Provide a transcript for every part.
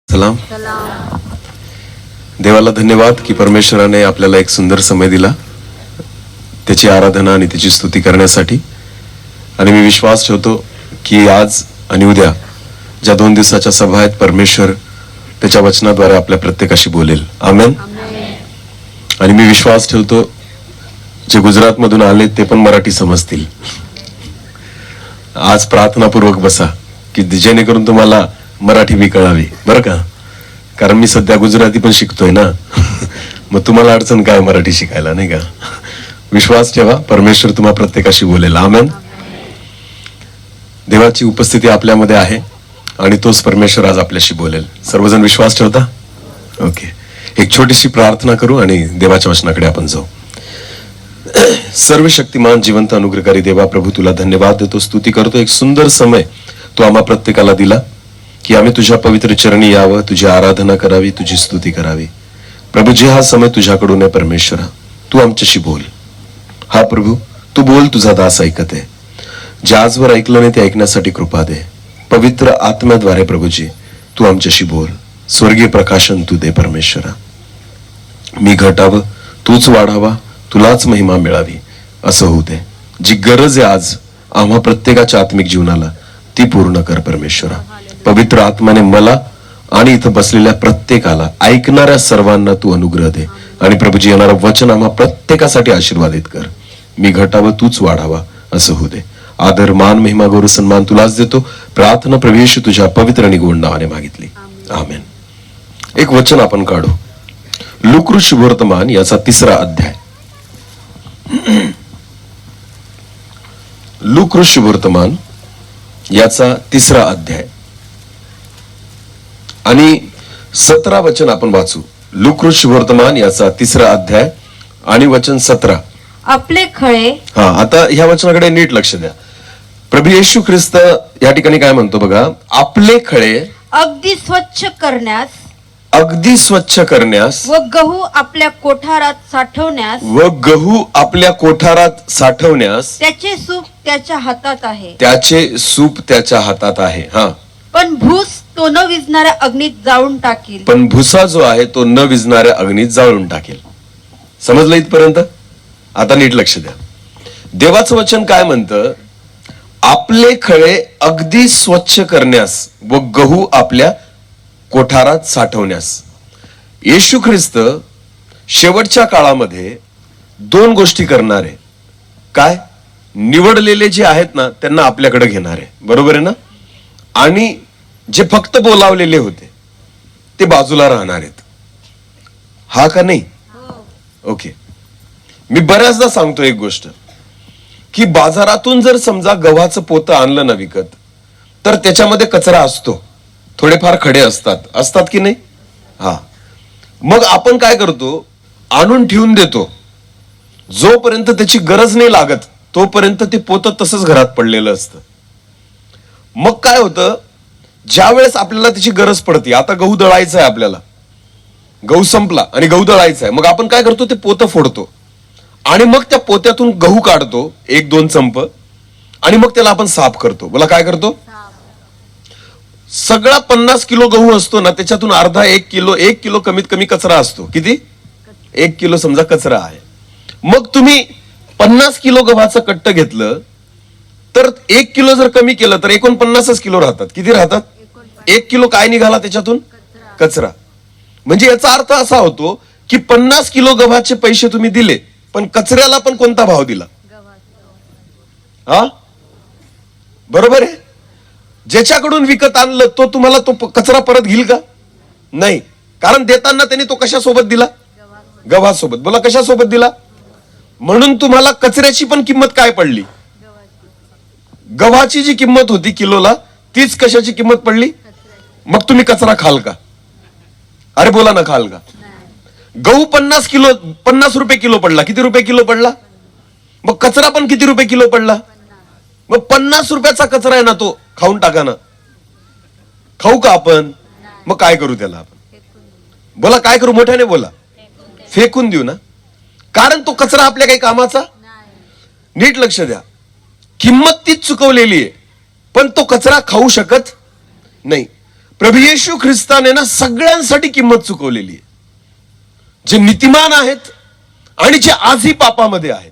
सलाम. देवाला धन्यवाद की परमेश्वराने आपल्याला एक सुंदर समय दिला त्याची आराधना आणि त्याची स्तुती करण्यासाठी. आणि मी विश्वास ठेवतो की आज आणि उद्या ज्या 2 दिवसाच्या सभा आहेत परमेश्वर त्याच्या वचनाद्वारे आपल्या प्रत्येकाशी बोलेल. आमेन. आणि मी विश्वास ठेवतो जे गुजरात मधून आले ते पण मराठी समजतील. आज प्रार्थनापूर्वक बसा की जेणेकरून तुम्हाला मराठी बी कळावी, बरं का. कारण मी सध्या गुजराती पण शिकतोय ना. मग तुम्हाला अडचण काय मराठी शिकायला, नाही का. विश्वास ठेवा परमेश्वर तुम्हा प्रत्येकाशी बोलेल. आमेन. देवाची उपस्थिती आपल्यामध्ये आहे आणि तोच परमेश्वर आज आपल्याशी बोलेल. सर्वजण विश्वास ठेवता. ओके, एक छोटीशी प्रार्थना करू आणि देवाच्या वचनाकडे आपण जाऊ. सर्व शक्तिमान जिवंत अनुग्रहकारी देवा प्रभू तुला धन्यवाद देतो, स्तुती करतो. एक सुंदर समय तू आम्हा प्रत्येकाला दिला की आम्ही तुझ्या पवित्र चरणी यावं, तुझी आराधना करावी, तुझी स्तुती करावी. प्रभू जे हा समय तुझ्याकडून आहे परमेश्वरा, तू आमच्याशी बोल. हा प्रभू तू बोल, तुझा दास ऐकत आहे. जे आजवर ऐकलं नाही ते ऐकण्यासाठी कृपा दे. पवित्र आत्म्याद्वारे प्रभूजी तू आमच्याशी बोल. स्वर्गीय प्रकाशन तू दे परमेश्वरा. मी घटावं, तूच वाढावा, तुलाच महिमा मिळावी असं होऊ दे. जी गरज आहे आज आम्हा प्रत्येकाच्या आत्मिक जीवनाला ती पूर्ण कर परमेश्वरा. पवित्र आत्म्याने मला आणि इथं बसलेल्या प्रत्येकाला, ऐकणाऱ्या सर्वांना तू अनुग्रह दे. आणि प्रभूजी येणारं वचन आम्हा प्रत्येकासाठी आशीर्वादित कर. मी घटावं, तूच वाढावा असं होऊ दे. आदर, मान, महिमा, गौरव, सन्मान तुलाच देतो. प्रार्थना प्रभू येशू तुझ्या पवित्र आणि गोड नावाने मागितली. आमेन. एक वचन आपण काढू. लूका शुभवर्तमान याचा 3रा अध्याय. लूका शुभवर्तमान याचा 3रा अध्याय आणि 17 वचन आपण वाचू. लूका शुभवर्तमान याचा 3रा अध्याय आणि वचन 17. आपले खळे. आता ह्या वचनाकडे नीट लक्ष द्या. प्रभू येशू ख्रिस्त या ठिकाणी काय म्हणतो बघा. आपले खळे अगदी स्वच्छ करण्यास, अगदी स्वच्छ करण्यास व गहू आपल्या कोठारात साठवण्यास, व गहू आपल्या कोठारात साठवण्यास त्याचे सूप त्याच्या हातात आहे. त्याचे सूप त्याच्या हातात आहे. पण भूस तो न विझणाऱ्या अग्नीत जाळून टाकील. पण भुसा जो आहे तो न विझणाऱ्या अग्नीत जाळून टाकेल. समजलं इथपर्यंत? आता नीट लक्ष द्या. देवाचं वचन काय म्हणतं. आपले खळे अगदी स्वच्छ करण्यास व गहू आपल्या कोठारात साठवण्यास. येशू ख्रिस्त शेवटच्या काळामध्ये 2 गोष्टी करणार आहे. काय? निवडलेले जे आहेत ना त्यांना आपल्याकडे घेणार आहे, बरोबर आहे ना. आणि जे फक्त बोलावलेले होते ते बाजूला राहणार आहेत. हा का नाही? ओके. मी बऱ्याचदा सांगतो एक गोष्ट की बाजारातून जर समजा गव्हाचं पोतं आणलं ना विकत, तर त्याच्यामध्ये कचरा असतो, थोडेफार खडे असतात की नाही. मग आपण काय करतो, आणून ठेवून देतो. जोपर्यंत त्याची गरज नाही लागत तोपर्यंत ते पोतं तसंच घरात पडलेलं असतं. मग काय होतं, ज्या वेळेस आपल्याला त्याची गरज पडते, आता गहू दळायचा आहे आपल्याला, गहू संपला आणि गहू दळायचा आहे, मग आपण काय करतो, ते पोतं फोडतो आणि मग त्या पोत्यातून गहू काढतो 1-2 चंप आणि मग त्याला आपण साफ करतो. बोला काय करतो? सगळा 50 किलो गहू असतो ना, त्याच्यातून अर्धा 1 किलो कमीत कमी कचरा असतो. किती? 1 किलो समजा कचरा आहे. मग तुम्ही 50 किलो गव्हाचं कट्ट घेतलं तर 1 किलो जर कमी केलं तर 49 किलो राहतात. किती राहतात? 1 किलो काय निघाला त्याच्यातून? कचरा. म्हणजे याचा अर्थ असा होतो की 50 किलो गव्हाचे पैसे तुम्ही दिले, पण कचऱ्याला पण कोणता भाव दिला? बरोबर आहे. ज्याच्याकडून विकत आणलं तो तुम्हाला तो कचरा परत घेईल का? नाही. कारण देताना त्यांनी तो कशासोबत दिला? गव्हासोबत. बोला कशासोबत दिला? म्हणून तुम्हाला कचऱ्याची पण किंमत काय पडली? गव्हाची जी किंमत होती किलोला, तीच कशाची किंमत पडली? मग तुम्ही कचरा खाल का? अरे बोला ना, खाल का? गहू 50 रुपये किलो पडला. किती रुपये किलो पडला? मग कचरा पण किती रुपये किलो पडला? मग 50 रुपयाचा कचरा आहे ना, तो खाऊन टाका ना. खाऊ का आपण? मग काय करू त्याला आपण? बोला काय करू? मोठ्याने बोला. फेकून देऊ ना. कारण तो कचरा आपल्या काही कामाचा. नीट लक्ष द्या. किंमत तीच चुकवलेली आहे, पण तो कचरा खाऊ शकत नाही. प्रभू येशू ख्रिस्ताने ना सगळ्यांसाठी किंमत चुकवलेली आहे. जे नीतिमान आहेत आणि जे आजही पापामध्ये आहेत,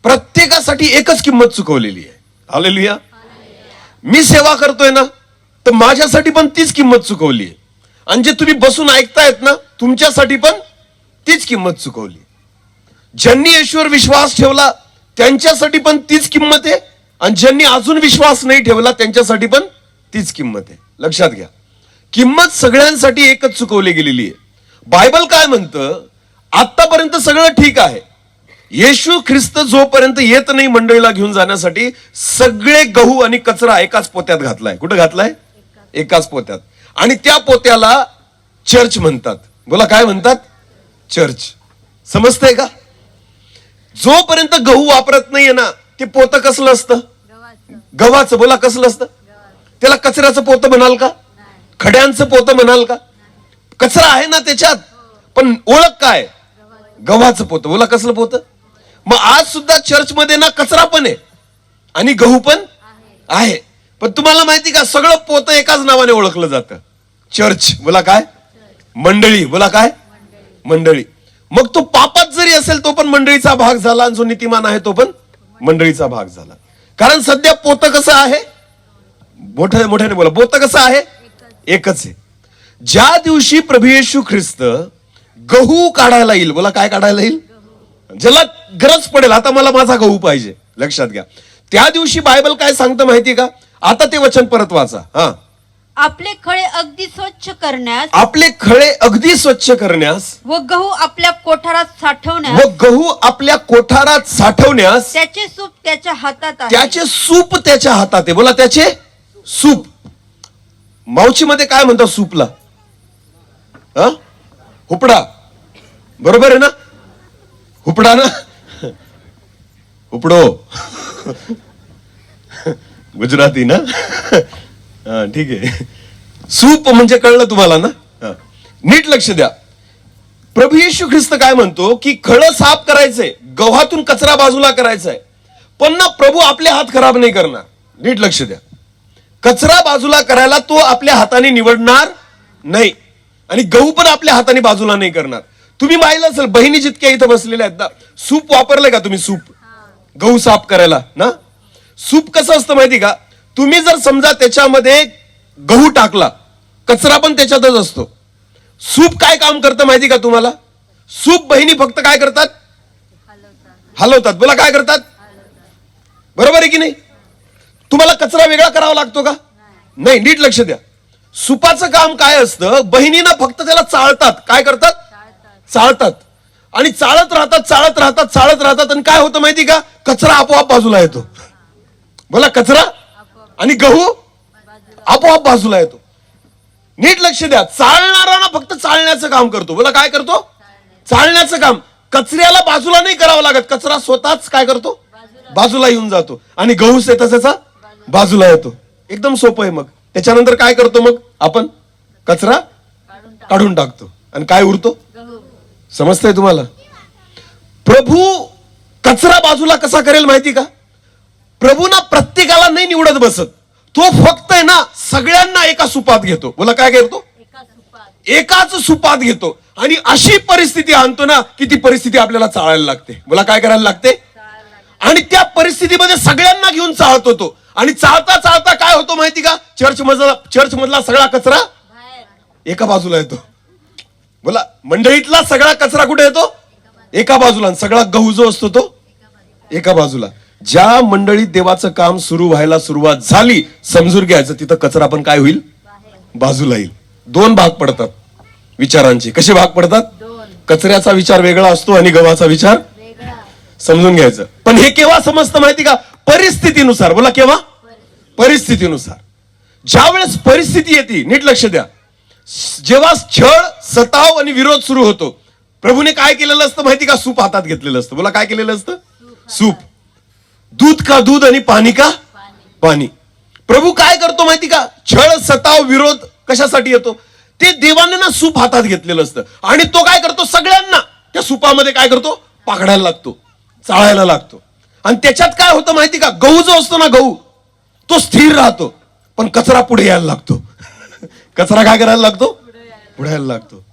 प्रत्येकासाठी एकच किंमत चुकवलेली आहे. हालेलुया. मी सेवा करतोय ना, तर माझ्यासाठी पण तीच किंमत चुकवली आहे. आणि जे तुम्ही बसून ऐकतायत ना, तुमच्यासाठी पण तीच किंमत चुकवली. ज्यांनी येशूवर विश्वास ठेवला त्यांच्यासाठी पण तीच किंमत आहे, आणि ज्यांनी अजून विश्वास नाही ठेवला त्यांच्यासाठी पण तीच किंमत आहे. लक्षात घ्या, किंमत सगळ्यांसाठी एकच चुकवली गेलेली आहे. बायबल काय म्हणतं, आतापर्यंत सगळं ठीक आहे. येशू ख्रिस्त जोपर्यंत येत नाही मंडळीला घेऊन जाण्यासाठी, सगळे गहू आणि कचरा एकाच पोत्यात घातलाय. कुठं घातलाय? एकाच पोत्यात. आणि त्या पोत्याला चर्च म्हणतात. बोला, काय म्हणतात? चर्च. समजतंय का? जोपर्यंत गहू वापरत नाहीये ना, ते पोतं कसलं असतं? गव्हाचं. बोला, कसलं असतं? त्याला कचऱ्याचं पोतं म्हणाल का? खड्यांचं पोतं म्हणाल का? कचरा आहे ना त्याच्यात, पण ओळख काय? गव्हाचं पोतं. बोला, कसलं पोतं? मग आज सुद्धा चर्चमध्ये ना कचरा पण आहे आणि गहू पण आहे. पण तुम्हाला माहिती का, सगळं पोतं एकाच नावाने ओळखलं जातं, चर्च. बोला, काय? मंडळी. बोला, काय? मंडळी. मग तो पापात जरी असेल तो पण मंडळीचा भाग झाला, आणि जो नीतिमान आहे तो पण मंडळीचा भाग झाला. कारण सध्या पोतं कसं आहे? मोठ्याने बोला, पोतं कसं आहे? एकच आहे. ज्या दिवशी प्रभू येशू ख्रिस्त गहू काढायला येईल, बोला, काय काढायला येईल? ज्याला गरज पडेल, आता मला माझा गहू पाहिजे, लक्षात घ्या, त्या दिवशी बायबल काय सांगतं माहितीये का? आता ते वचन परत वाचा. हा. आपले खळे अगदी स्वच्छ करण्यास, आपले खळे अगदी स्वच्छ करण्यास, व गहू आपल्या कोठारात साठवण्यास, व गहू आपल्या कोठारात साठवण्यास, त्याचे सूप त्याच्या हातात आहे. त्याचे सूप त्याच्या हातात आहे. बोला, त्याचे सूप. मावशीमध्ये काय म्हणतात सूपला? हा, हुपडा. बरोबर आहे ना? हुपडा ना, हुपडो. गुजराती ना? हा, ठीक आहे. सूप म्हणजे कळलं तुम्हाला ना? हा. नीट लक्ष द्या. प्रभू येशू ख्रिस्त काय म्हणतो की खळं साफ करायचंय, गव्हातून कचरा बाजूला करायचाय, पण ना प्रभू आपले हात खराब नाही करणार. नीट लक्ष द्या. कचरा बाजूला करायला तो आपल्या हाताने निवडणार नाही, आणि गहू पण आपल्या हाताने बाजूला नाही करणार. तुम्ही पाहिलं असेल, बहिणी जितक्या इथं बसलेल्या आहेत ना, सूप वापरलंय का तुम्ही? सूप, गहू साफ करायला ना. सूप कसं असतं माहिती का? तुम्ही जर समजा त्याच्यामध्ये गहू टाकला, कचरा पण त्याच्यातच असतो. सूप काय काम करतं माहिती का तुम्हाला? सूप बहिणी फक्त काय करतात? हलवतात. बोला, काय करतात? बरोबर आहे की नाही? तुम्हाला कचरा वेगळा करावा लागतो का? नाही. नीट लक्ष द्या. सुपाचं काम काय असतं? बहिणींना फक्त त्याला चाळतात. काय करतात? चाळतात. आणि चाळत राहतात, चाळत राहतात, चाळत राहतात, आणि काय होतं माहिती का? कचरा आपोआप बाजूला येतो. बोला, कचरा आणि गहू आपोआप बाजूला येतो. नीट लक्ष द्या. चालणारा ना फक्त चालण्याचं काम करतो. बोला, काय करतो? चालण्याचं काम. कचऱ्याला बाजूला नाही करावं लागत, कचरा स्वतःच काय करतो? बाजूला येऊन जातो. आणि गहू त्याचा बाजूला येतो. एकदम सोपं आहे. मग त्याच्यानंतर काय करतो? मग आपण कचरा काढून टाकतो, आणि काय उरतो? समजतंय तुम्हाला? प्रभू कचरा बाजूला कसा करेल माहिती का? प्रभू ना प्रत्येकाला नाही निवडत बसत, तो फक्त आहे ना सगळ्यांना एका सुपात घेतो. बोला, काय घेतो? एकाच सुपात घेतो. आणि अशी परिस्थिती आणतो ना की ती परिस्थिती आपल्याला चाळायला लागते. बोला, काय करायला लागते? आणि त्या परिस्थितीमध्ये सगळ्यांना घेऊन चाळत होतो. आणि चालता चालता काय होतो माहिती का? चर्च मधला सगळा कचरा एका बाजूला येतो. बोला, मंडळीतला सगळा कचरा कुठे येतो? एका बाजूला. सगळा गहू जो असतो तो एका बाजूला. ज्या मंडळीत देवाचं काम सुरू व्हायला सुरुवात झाली, समजून घ्यायचं तिथं कचरा पण काय होईल? बाजूला येईल. दोन भाग पडतात विचारांचे. कसे भाग पडतात? कचऱ्याचा विचार वेगळा असतो आणि गव्हाचा विचार समजून घ्यायचं. पण हे केव्हा समजतं माहिती का? परिस्थितीनुसार. बोला, केव्हा? परिस्थितीनुसार. ज्या वेळेस परिस्थिती येते, नीट लक्ष द्या, जेव्हा छळ, सताव आणि विरोध सुरू होतो, प्रभूने काय केलेलं असतं माहिती का? सूप हातात घेतलेलं असतं. बोला, काय केलेलं असतं? सूप. दूध का दूध आणि पाणी का पाणी. प्रभू काय करतो माहिती का? छळ, सताव, विरोध कशासाठी येतो? ते देवाने ना सूप हातात घेतलेलं असतं, आणि तो काय करतो? सगळ्यांना त्या सुपामध्ये काय करतो? पाकडायला लागतो, चाळायला लागतो. आणि त्याच्यात काय होतं माहिती का? गहू जो असतो ना, गहू तो स्थिर राहतो, पण कचरा पुढे यायला लागतो. कचरा काय करायला लागतो? पुढायला लागतो.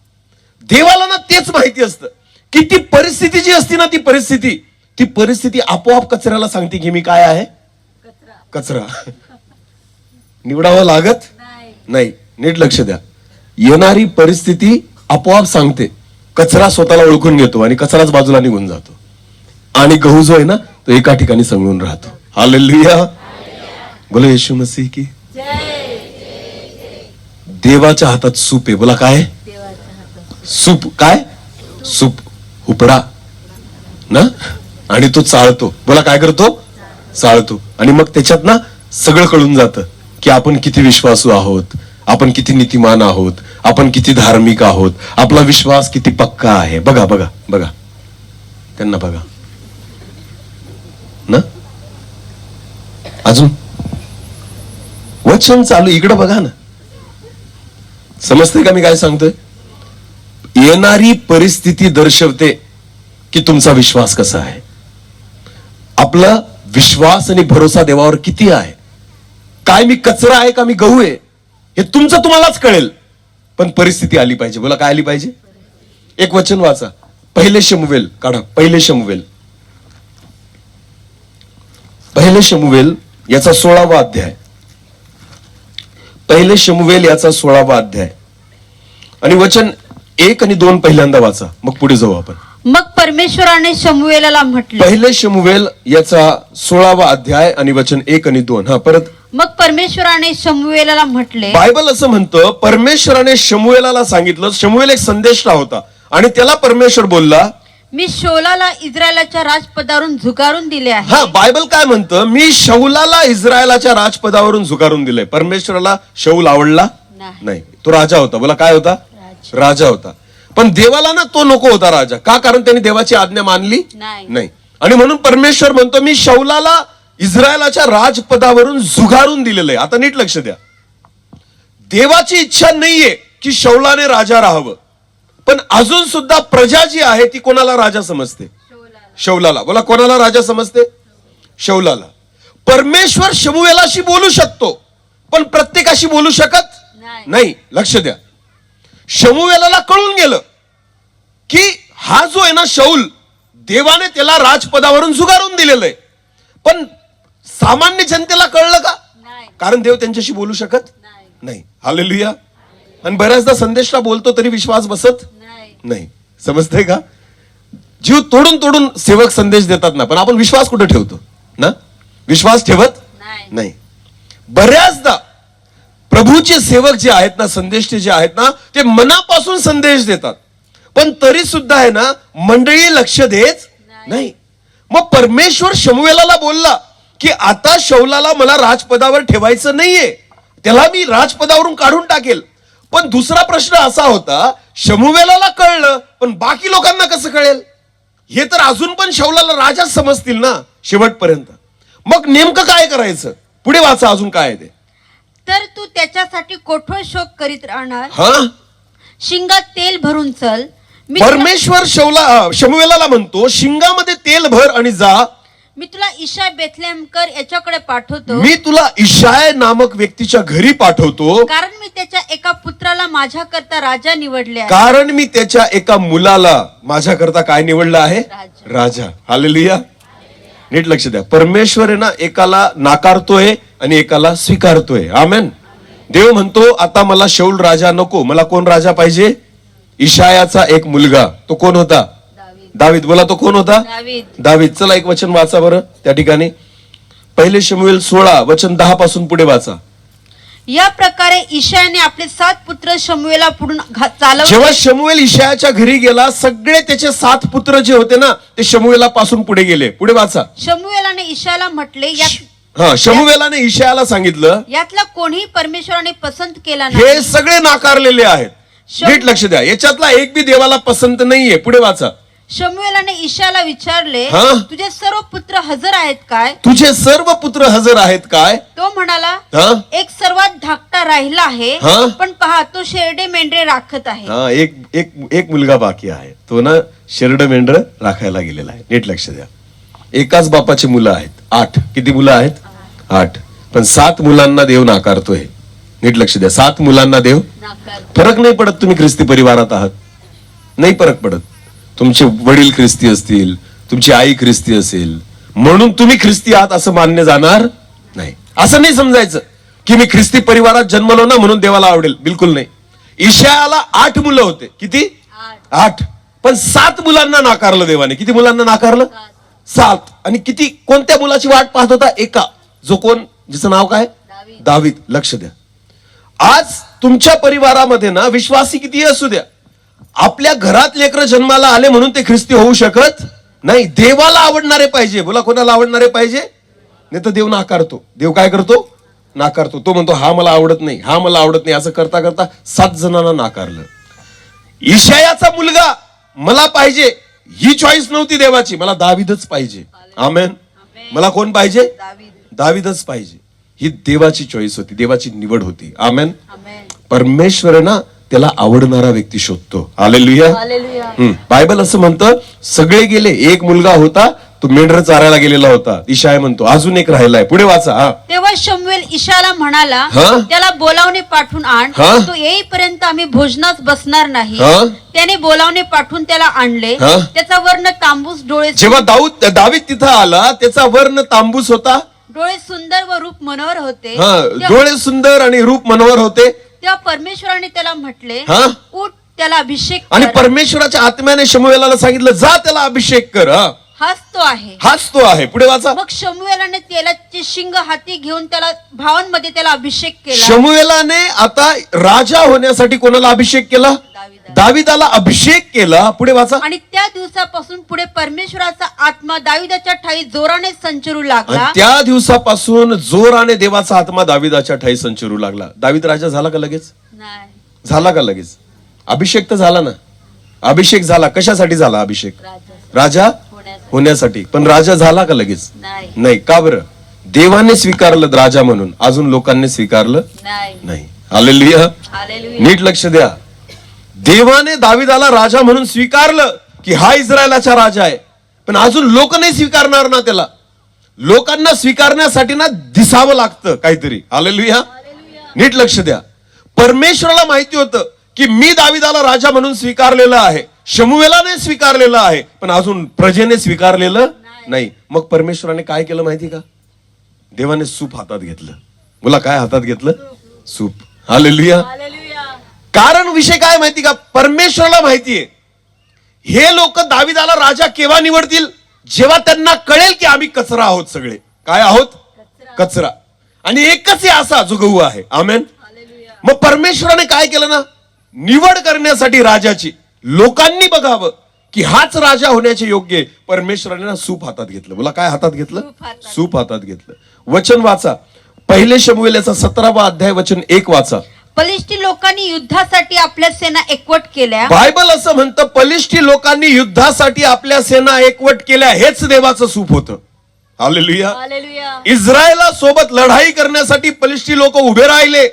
देवाला ना तेच माहिती असतं की ती परिस्थिती जी असती ना, ती परिस्थिती आपोआप कचऱ्याला सांगते की मी काय आहे? कचरा. निवडावं लागत नाही. नीट लक्ष द्या. येणारी परिस्थिती आपोआप सांगते. कचरा स्वतःला ओळखून घेतो आणि कचराच बाजूला निघून जातो. आणि गहू जो आहे ना, तो एका ठिकाणी संगळून राहतो. हालेलुया. बोला येशू मसीह की. देवाच्या हातात सूप आहे. बोला काय? सूप. काय? सूप. उपडा ना, आणि तो चाळतो. बोला काय करतो? चाळतो. आणि मग त्याच्यात ना सगळं कळून जातं की आपण किती विश्वासू आहोत, आपण किती नीतिमान आहोत, आपण किती धार्मिक आहोत, आपला विश्वास किती पक्का आहे. बघा बघा बघा, त्यांना बघा ना. अजून वचन चालू. इकडं बघा ना. समजते का मी काय सांगतोय? येणारी परिस्थिती दर्शवते की तुमचा विश्वास कसा आहे, आपला विश्वास आणि भरोसा देवावर किती आहे. काय मी कचरा आहे का मी गहू आहे हे तुमचं तुम्हालाच कळेल. पण परिस्थिती आली पाहिजे. बोला काय आली पाहिजे? एक वचन वाचा. पहिले शमूएल काढा. पहिले शमूएल याचा 16वा अध्याय. पहिले शमूएल याचा 16वा अध्याय आणि वचन 1 आणि 2 पहिल्यांदा वाचा, मग पुढे जाऊ आपण. मग परमेश्वराने शमूएलाला म्हटले. पहिले शमूएल याचा 16वा अध्याय आणि वचन 1 आणि 2. हा परत. मग परमेश्वराने शमूएलाला म्हटले. बायबल असं म्हणतं, परमेश्वराने शमूएलाला सांगितलं. शमूएल एक संदेष्टा होता आणि त्याला परमेश्वर बोलला, मी शौलाला इस्रायलाच्या राजपदावरून झुगारून दिले आहे. हा, बायबल काय म्हणतं? मी शौलाला इस्रायलाच्या राजपदावरून झुगारून दिलंय. परमेश्वराला शौल आवडला नाही. तो राजा होता. बोला काय होता? राजा होता. पण देवाला ना तो नको होता राजा. का? कारण त्यांनी देवाची आज्ञा मानली नाही. आणि म्हणून परमेश्वर म्हणतो, मी शौलाला इस्रायलाच्या राजपदावरून झुगारून दिलेलं आहे. आता नीट लक्ष द्या. देवाची इच्छा नाहीये की शौलाने राजा राहावं, पण अजून सुद्धा प्रजा जी आहे ती कोणाला राजा समजते? शौलाला. बोला कोणाला राजा समजते? शौलाला. परमेश्वर शमूएलाशी बोलू शकतो, पण प्रत्येकाशी बोलू शकत नाही. लक्ष द्या. शमूएलाला कळून गेलं की हा जो आहे ना शौल, देवाने त्याला राजपदावरून झुगारून दिलेलं आहे. पण सामान्य जनतेला कळलं का? कारण देव त्यांच्याशी बोलू शकत नाही. हालेलुया. आणि बऱ्याचदा संदेशला बोलतो तरी विश्वास बसत नाही. समजतंय का? जीव तोडून तोडून सेवक संदेश देतात ना, पण आपण विश्वास कुठे ठेवतो ना? विश्वास ठेवत नाही. बऱ्याचदा प्रभूचे सेवक जे आहेत ना, संदेशचे जे आहेत ना, ते मनापासून संदेश देतात, पण तरी सुद्धा आहे ना मंडळी लक्ष देत नाही. मग परमेश्वर शमूएलाला बोलला की आता शौलाला मला राजपदावर ठेवायचं नाहीये, त्याला मी राजपदावरून काढून टाकेल. पण दुसरा प्रश्न असा होता, शमूएलाला कळलं, पण बाकी लोकांना कसं कळेल? हे तर अजून पण शौलाला राजाच समजतील ना शेवटपर्यंत. मग नेमकं काय करायचं? पुढे वाचा अजून काय आहे ते. तर तू त्याच्यासाठी कठोर शोक करीत राहणार. हा, शिंगात तेल भरून चल. परमेश्वर शमूएलाला म्हणतो, शिंगामध्ये तेल भर आणि जा. मी तुला इशा बेथलेहमकर याच्याकडे पाठवतो. मी तुला इशाय नामक व्यक्तीच्या घरी पाठवतो, कारण मी त्याच्या एका पुत्राला माझ्याकरता राजा निवडले आहे. कारण मी त्याच्या एका मुलाला माझ्याकरता काय निवडलं आहे? राजा. हालेलुया. नीट लक्ष द्या. परमेश्वर आहे ना, एकाला नाकारतोय आणि एकाला स्वीकारतोय. आमेन. देव म्हणतो, आता मला शौल राजा नको, मला कोण राजा पाहिजे? इशायाचा एक मुलगा. तो कोण होता? दावीद. बोला तो कोण होता? दावीद. चला एक वचन वाचा बरं त्या ठिकाणी. पहिले शमूएल 16 वचन 10 पासून पुढे वाचा. या प्रकारे इशायाने आपले 7 पुत्र शमूएला पुढून चालवले. जेव्हा शमूएल इशायाच्या घरी गेला, सगळे त्याचे 7 पुत्र जे होते ना, ते शमूएला पासून पुढे गेले. पुढे वाचा. शमूएलाने इशायाला म्हटले, शमूएलाने इशायाला सांगितलं, यातला कोणीही परमेश्वराने पसंत केला नाही. हे सगळे नाकारलेले आहेत. नीट लक्ष द्या. याच्यातला एक बी देवाला पसंत नाहीये. पुढे वाचा. शमूएलाने इशायाला विचारले, तुझे सर्व पुत्र हजर आहेत काय? तुझे सर्व पुत्र हजर आहेत काय? तो म्हणाला, एक सर्वात धाकटा राहिला आहे, पण पहा तो शेरडे मेंढरे राखत आहे. एक मुलगा बाकी आहे, तो ना शेरडे मेंढर राखायला गेलेला आहे. नीट लक्ष द्या. एकाच बापाची मुलं आहेत 8. किती मुलं आहेत? 8. पण 7 मुलांना देव नाकारतोय. नीट लक्ष द्या. 7 मुलांना देव फरक नाही पडत तुम्ही ख्रिस्ती परिवारात आहात, नाही फरक पडत. तुमचे वडील ख्रिस्ती असतील, तुमची आई ख्रिस्ती असेल म्हणून तुम्ही ख्रिस्ती आहात असं मानले जाणार नाही. असं नाही समजायचं की मी ख्रिस्ती परिवारात जन्मलो ना म्हणून देवाला आवडेल, बिलकुल नाही. इशायाला 8 मुलं होते. किती? 8. पण 7 मुलांना नाकारलं देवाने. किती मुलांना नाकारलं? 7. आणि किती, कोणत्या मुलाची वाट पाहत होता? एका, जो कोण, जिचं नाव काय? दावीद. लक्ष द्या. आज तुमच्या परिवारामध्ये ना विश्वासी किती असू द्या, आपल्या घरात लेकरं जन्माला आले म्हणून ते ख्रिस्ती होऊ शकत नाही. देवाला आवडणारे पाहिजे. बोला, कोणाला आवडणारे पाहिजे? नाही तर देव नाकारतो. देव काय करतो? नाकारतो. तो म्हणतो हा मला आवडत नाही, हा मला आवडत नाही. असं करता करता 7 जणांना नाकारलं. इशायाचा मुलगा मला पाहिजे, ही चॉईस नव्हती देवाची. मला दावीदच पाहिजे. आमेन. मला कोण पाहिजे? दावीदच पाहिजे. ही देवाची चॉईस होती, देवाची निवड होती. आमेन. परमेश्वर ना त्याला आवडणारा व्यक्ती शोधतो. हालेलुया. बायबल असं म्हणतं, सगळे गेले, एक मुलगा होता, तो मेंढर चारायला गेलेला होता. इशाया म्हणतो अजून एक राहिलाय. पुढे वाचा. हा. तेव्हा शमूएल इशायाला म्हणाला, त्याला बोलावणे पाठवून आण, तो येईपर्यंत आम्ही भोजनास बसणार नाही. त्याने बोलावणे पाठवून त्याला आणले. त्याचा वर्ण तांबूस, डोळे. जेव्हा दावीद तिथं आला, त्याचा वर्ण तांबूस होता, डोळे सुंदर व रूप मनोहर होते. डोळे सुंदर आणि रूप मनोहर होते. तेव्हा परमेश्वराने त्याला म्हटले, उठ, त्याला अभिषेक कर. आणि परमेश्वराच्या आत्म्याने शमूएलाला सांगितलं, जा त्याला अभिषेक कर. हाच तो आहे, हाच तो आहे. पुढे वाचा. मग शमूएलाने तेलाचे शिंग हाती घेऊन त्याला भावांमध्ये त्याला अभिषेक केला. शमूएलाने आता राजा होण्यासाठी कोणाला अभिषेक केला? दाविदाला अभिषेक केला. पुढे वाचा. आणि त्या दिवसापासून पुढे परमेश्वराचा आत्मा दाविदाच्या ठाई जोराने संचरू लागला. त्या दिवसापासून जोराने देवाचा आत्मा दाविदाच्या ठाई संचरू लागला. दाविद राजा झाला का लगेच? नाही. झाला का लगेच? अभिषेक तर झाला ना. अभिषेक झाला. कशासाठी झाला अभिषेक? राजा होण्यासाठी. पण राजा झाला का लगेच? नाही. का बरं? देवाने स्वीकारलं राजा म्हणून, अजून लोकांनी स्वीकारलं नाही. हालेलुया. नीट लक्ष द्या. देवाने दाविदाला राजा म्हणून स्वीकारलं की हा इस्रायलाचा राजा आहे, पण अजून लोक नाही स्वीकारणार ना त्याला. लोकांना स्वीकारण्यासाठी ना दिसावं लागतं काहीतरी. हालेलुया. नीट लक्ष द्या. परमेश्वराला माहिती होतं की मी दाविदाला राजा म्हणून स्वीकारलेलं आहे, शमूएलाने स्वीकारलेलं आहे, पण अजून प्रजेने स्वीकारलेलं नाही. मग परमेश्वराने काय केलं माहिती का? देवाने सूप हातात घेतलं. बोला, काय हातात घेतलं? सूप. हालेलुया. कारण विषय काय माहिती का? परमेश्वराला माहितीये हे लोक दाविदाला राजा केव्हा निवडतील? जेव्हा त्यांना कळेल की आम्ही कचरा आहोत. सगळे काय आहोत? कचरा. आणि एकच आहे असा जो गहू आहे. आमेन. मग परमेश्वराने काय केलं ना, निवड करण्यासाठी राजाची लोकांनी बघावं की हाच राजा होण्याचे योग्य. परमेश्वराने ना सूप हातात घेतलं. बोला, काय हातात घेतलं? सूप हातात घेतलं. वचन वाचा. पहिले शमूएल याचा 17वा अध्याय वचन 1 वाचा. पलिष्टी लोकांनी युद्धासाठी आपल्या सेना एकवट केल्या. बायबल असं म्हणतं, पलिष्टी लोकांनी युद्धासाठी आपल्या सेना एकवट केल्या. हेच देवाचं सूप होतं. हालेलुया. इस्रायला सोबत लढाई करण्यासाठी पलिष्टी लोक उभे राहिले.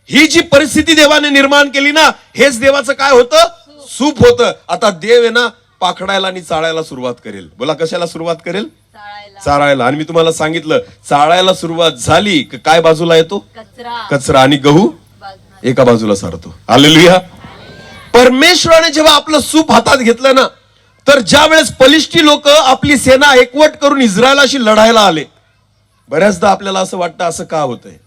ही जी परिस्थिती देवाने निर्माण केली ना, हेच देवाचं काय होतं? सूप होतं. आता देव आहे ना पाखडायला आणि चाळायला सुरुवात करेल. बोला, कशाला सुरुवात करेल? चाळायला. आणि मी तुम्हाला सांगितलं, चाळायला सुरुवात झाली की काय बाजूला येतो? कचरा. आणि गहू एका बाजूला सारतो. हालेलुया. परमेश्वराने जेव्हा आपलं सूप हातात घेतलं ना, तर ज्या वेळेस पलिष्टी लोक आपली सेना एकवट करून इस्रायलाशी लढायला आले, बऱ्याचदा आपल्याला असं वाटतं असं का होतंय?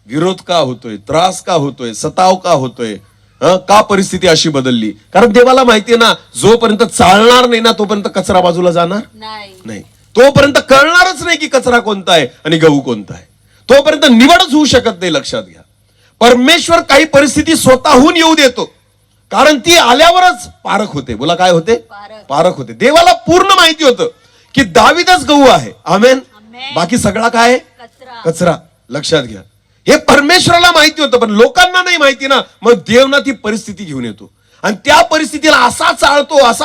विरोध का होतोय? त्रास का होतोय? सताव का होतोय? का परिस्थिती अशी बदलली? कारण देवाला माहितीये ना, जोपर्यंत चालणार नाही ना तोपर्यंत कचरा बाजूला जाणार नाही. तोपर्यंत कळणारच नाही की कचरा कोणता आहे आणि गहू कोणता आहे. तोपर्यंत निवडच होऊ शकत नाही. लक्षात घ्या. परमेश्वर काही परिस्थिती स्वतःहून येऊ देतो, कारण ती आल्यावरच पारख होते. बोला, काय होते? पारख होते. देवाला पूर्ण माहिती होतं की दाविदच गहू आहे. आमेन. बाकी सगळा काय? कचरा. लक्षात घ्या. हे परमेश्वराला माहिती होतं, पण लोकांना नाही माहिती ना. मग देव ना ती परिस्थिती घेऊन येतो आणि त्या परिस्थितीला असा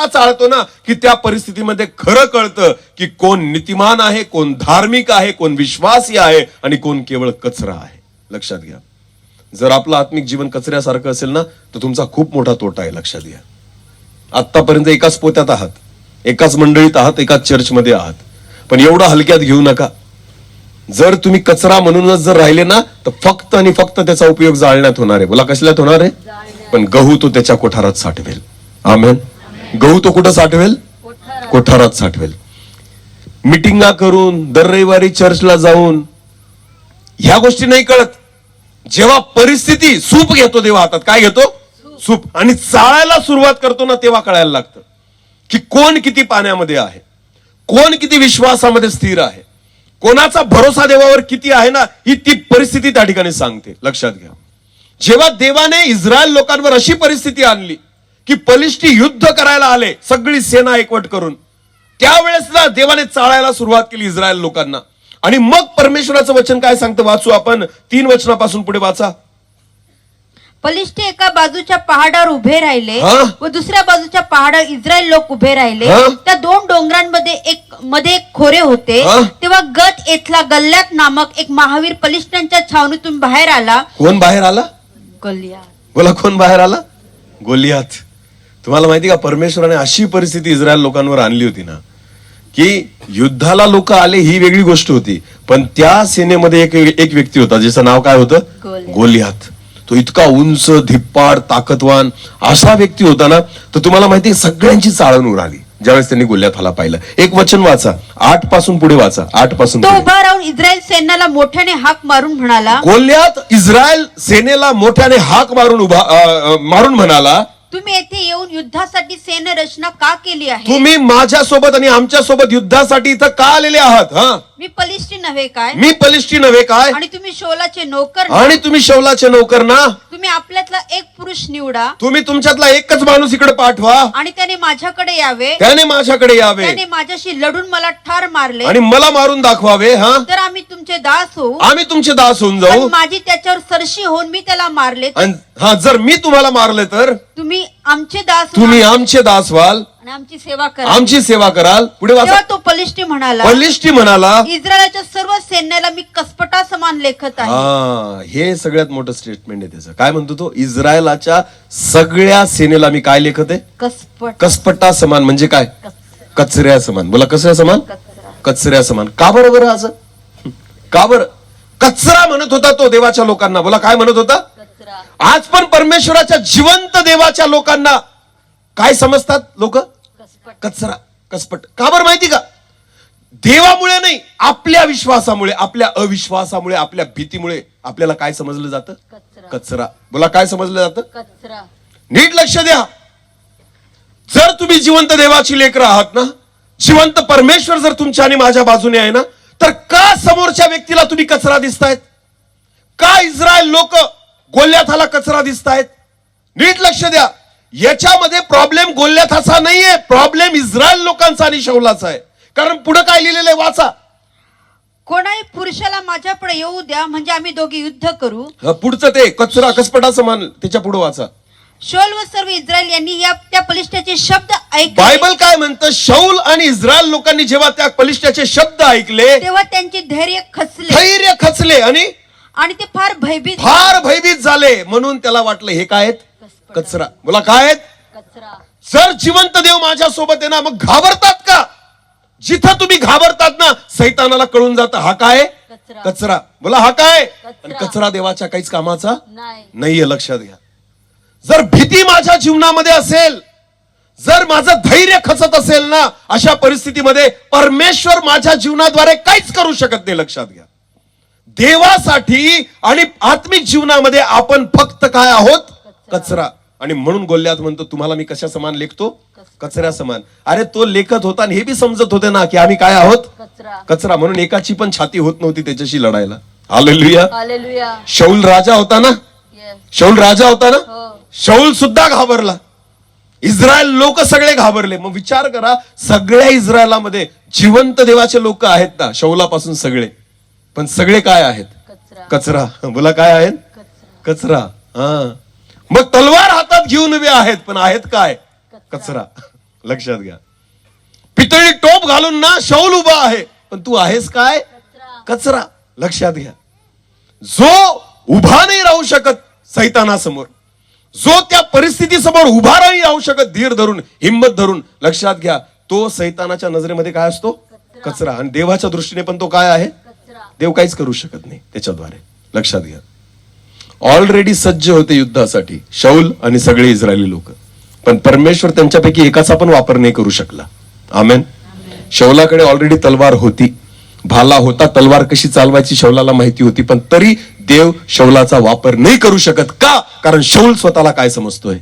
चाळतो ना की त्या परिस्थितीमध्ये खरं कळतं की कोण नीतिमान आहे, कोण धार्मिक आहे, कोण विश्वासी आहे आणि कोण केवळ कचरा आहे. लक्षात घ्या. जर आपलं आत्मिक जीवन कचऱ्यासारखं असेल ना, तर तुमचा खूप मोठा तोटा आहे. लक्षात घ्या. आतापर्यंत एकाच पोत्यात आहात, एकाच मंडळीत आहात, एकाच चर्चमध्ये आहात, पण एवढा हलक्यात घेऊ नका. जर तुम्ही कचरा म्हणूनच जर राहिले ना तर फक्त आणि फक्त त्याचा उपयोग जाळण्यात होणार आहे. बोला कसल्यात होणार आहे? पण गहू तो त्याच्या कोठारात साठवेल. आमेन. गहू तो कुठं साठवेल? कोठारात साठवेल. मिटिंगा करून दर रविवारी चर्चला जाऊन ह्या गोष्टी नाही कळत. जेव्हा परिस्थिती सूप घेतो देवा हातात, काय घेतो? सूप, आणि चाळायला सुरुवात करतो ना तेव्हा कळायला लागतं की कोण किती पाण्यामध्ये आहे, कोण किती विश्वासामध्ये स्थिर आहे, कोणाचा भरोसा देवावर किती आहे ना, ही ती परिस्थिती त्या ठिकाणी सांगते. लक्षात घ्या. जेव्हा देवाने इस्रायल लोकांवर अशी परिस्थिती आणली की पलिष्टी युद्ध करायला आले सगळी सेना एकवट करून, त्यावेळेस ना देवाने चाळायला सुरुवात केली इस्रायल लोकांना. आणि मग परमेश्वराचं वचन काय सांगतं वाचू आपण. 3 वचनापासून पुढे वाचा. पलिष्टी एका बाजूच्या पहाडावर उभे राहिले व दुसऱ्या बाजूच्या पहाडावर इस्रायल लोक उभे राहिले. त्या 2 डोंगरांमध्ये एक खोरे होते. तेव्हा गत येथला गल्ल्यात नामक एक महावीर पलिष्ठांच्या छावणीतून बाहेर आला. कोण बाहेर आला? गोलियात. बोला कोण बाहेर आला? गोलियात. तुम्हाला माहिती का परमेश्वराने अशी परिस्थिती इस्रायल लोकांवर आणली होती ना की युद्धाला लोक आले ही वेगळी गोष्ट होती, पण त्या सेनेमध्ये एक व्यक्ती होता ज्याचं नाव काय होतं? गोलियात. तो इतका उंच धिप्पाड ताकदवान असा व्यक्ती होता ना, तर तुम्हाला माहिती सगळ्यांची चाळण उडाली ज्यावेळेस त्यांनी गोलियाथाला पाहिलं. एक वचन वाचा, 8 पासून पुढे वाचा. 8 पासून. तो उभा राहून इस्रायल सेनेला मोठ्याने हाक मारून म्हणाला. गोलियात इस्रायल सेनेला मोठ्याने हाक मारून म्हणाला, तुम्ही येथे येऊन युद्धासाठी सेना रचना का केली आहे? तुम्ही माझ्यासोबत आणि आमच्यासोबत युद्धासाठी इथं का आलेले आहात? मी पलिष्टी नव्हे काय? मी पलिष्टी नव्हे काय? आणि तुम्ही शौलाचे नोकर आणि तुम्ही शौलाचे नोकर ना? तुम्ही आपल्यातला एक पुरुष निवडा. तुम्ही तुमच्यातला एकच माणूस इकडे पाठवा आणि त्याने माझ्याकडे यावे. त्याने माझ्याकडे यावे. त्याने माझ्याशी लढून मला ठार मारले आणि मला मारून दाखवावे. तर आम्ही तुमचे दास होऊ. आम्ही तुमचे दास होऊन जाऊ. माझी त्याच्यावर सरशी होऊन मी त्याला मारले. जर मी तुम्हाला मारले तर तुम्ही आमचे दास. तुम्ही आमचे दास व्हाल आणि आमची सेवा कराल. आमची सेवा कराल. पुढे वाचा. तो पलिष्टी म्हणाला. पलिष्टी म्हणाला, इस्रायलच्या सर्व सैन्याला मी कसपटा समान लेखत आहे. हे सगळ्यात मोठं स्टेटमेंट आहे त्याचं. काय म्हणतो तो? इस्रायलाच्या सगळ्या सेनेला मी काय लेखत आहे? कसपटा समान. म्हणजे काय? कचऱ्या समान. बोला कचऱ्या समान. कचऱ्या समान. का बरोबर असं? का बरं? कचरा म्हणत होता तो देवाच्या लोकांना. बोला काय म्हणत होता? आज पण परमेश्वराच्या जिवंत देवाच्या लोकांना काय समजतात लोक? कचरा, कसपट. का बरं माहिती का? देवामुळे नाही, आपल्या विश्वासामुळे, आपल्या अविश्वासामुळे, आपल्या भीतीमुळे आपल्याला काय समजलं जातं? कचरा. बोला काय समजलं जातं? कचरा. नीट लक्ष द्या. जर तुम्ही जिवंत देवाची लेकरं आहात ना, जिवंत परमेश्वर जर तुमच्या आणि माझ्या बाजूने आहे ना, तर का समोरच्या व्यक्तीला तुम्ही कचरा दिसतायत? का इस्रायल लोक गोल्याथाला कचरा दिसतायत? नीट लक्ष द्या. याच्यामध्ये प्रॉब्लेम गोल्याथाचा नाहीये, प्रॉब्लेम इस्रायल लोकांचा आणि शौलाचा आहे. कारण पुढे काय लिहिलेलं आहे वाचा. कोणाही पुरुषाला माझ्यापुढे येऊ द्या, म्हणजे आम्ही दोघे युद्ध करू. पुढचं ते कचरा कसपटा समान. त्याच्या पुढे वाचा. शौल व सर्व इस्रायल यांनी त्या पलिष्ठाचे शब्द ऐकले. बायबल काय म्हणतं? शौल आणि इस्रायल लोकांनी जेव्हा त्या पलिष्ठाचे शब्द ऐकले तेव्हा त्यांचे धैर्य खचले आणि ते फार भयभीत झाले. म्हणून त्याला वाटलं हे काय आहेत? कचरा. बोला काय आहेत? कचरा. जर जिवंत देव माझ्या सोबत आहे ना, मग घाबरतात का? जिथं तुम्ही घाबरतात ना, सैतानाला कळून जातं हा काय? कचरा. बोला हा काय? आणि कचरा देवाच्या काहीच कामाचा नाहीये. लक्षात घ्या. जर भीती माझ्या जीवनामध्ये असेल, जर माझं धैर्य खचत असेल ना, अशा परिस्थितीमध्ये परमेश्वर माझ्या जीवनाद्वारे काहीच करू शकत नाही. लक्षात घ्या. देवासाठी आणि आत्मिक जीवनामध्ये आपण फक्त काय आहोत? कचरा. आणि म्हणून गोल्यात म्हणतो तुम्हाला मी कशा समान लेखतो? कचऱ्या समान. अरे तो लेखत होता आणि हे बी समजत होते ना की आम्ही काय आहोत? कचरा. म्हणून एकाची पण छाती होत नव्हती त्याच्याशी लढायला. हालेलुया. शौल राजा होता ना, शौल राजा होता ना, शौल सुद्धा घाबरला. इस्रायल लोक सगळे घाबरले. मग विचार करा, सगळ्या इस्रायलामध्ये जिवंत देवाचे लोक आहेत ना, शौलापासून सगळे, पण सगळे काय आहेत? कचरा. बोला काय आहेत? कचरा. मग तलवार हातात घेऊन उभे आहेत, पण आहेत काय? कचरा. लक्षात घ्या. पितळी टोप घालून ना शौल उभा आहे, पण तू आहेस काय? कचरा. लक्षात घ्या. जो उभा नाही राहू शकत सैतानासमोर, जो त्या परिस्थितीसमोर उभा नाही राहू शकत धीर धरून, हिंमत धरून, लक्षात घ्या, तो सैतानाच्या नजरेमध्ये काय असतो? कचरा. आणि देवाच्या दृष्टीने पण तो काय आहे? देव काहीच करू शकत नाही त्याच्याद्वारे. लक्षात घ्या. ऑलरेडी सज्ज होते युद्धासाठी शौल आणि सगळे इस्रायली लोक, पण परमेश्वर त्यांच्यापैकी एकाचा पण वापर नाही करू शकला. आमेन. शौलाकडे ऑलरेडी तलवार होती, भाला होता, तलवार कशी चालवायची शौलाला माहिती होती, पण तरी देव शौलाचा वापर नाही करू शकत. का? कारण शौल स्वतःला काय समजतोय?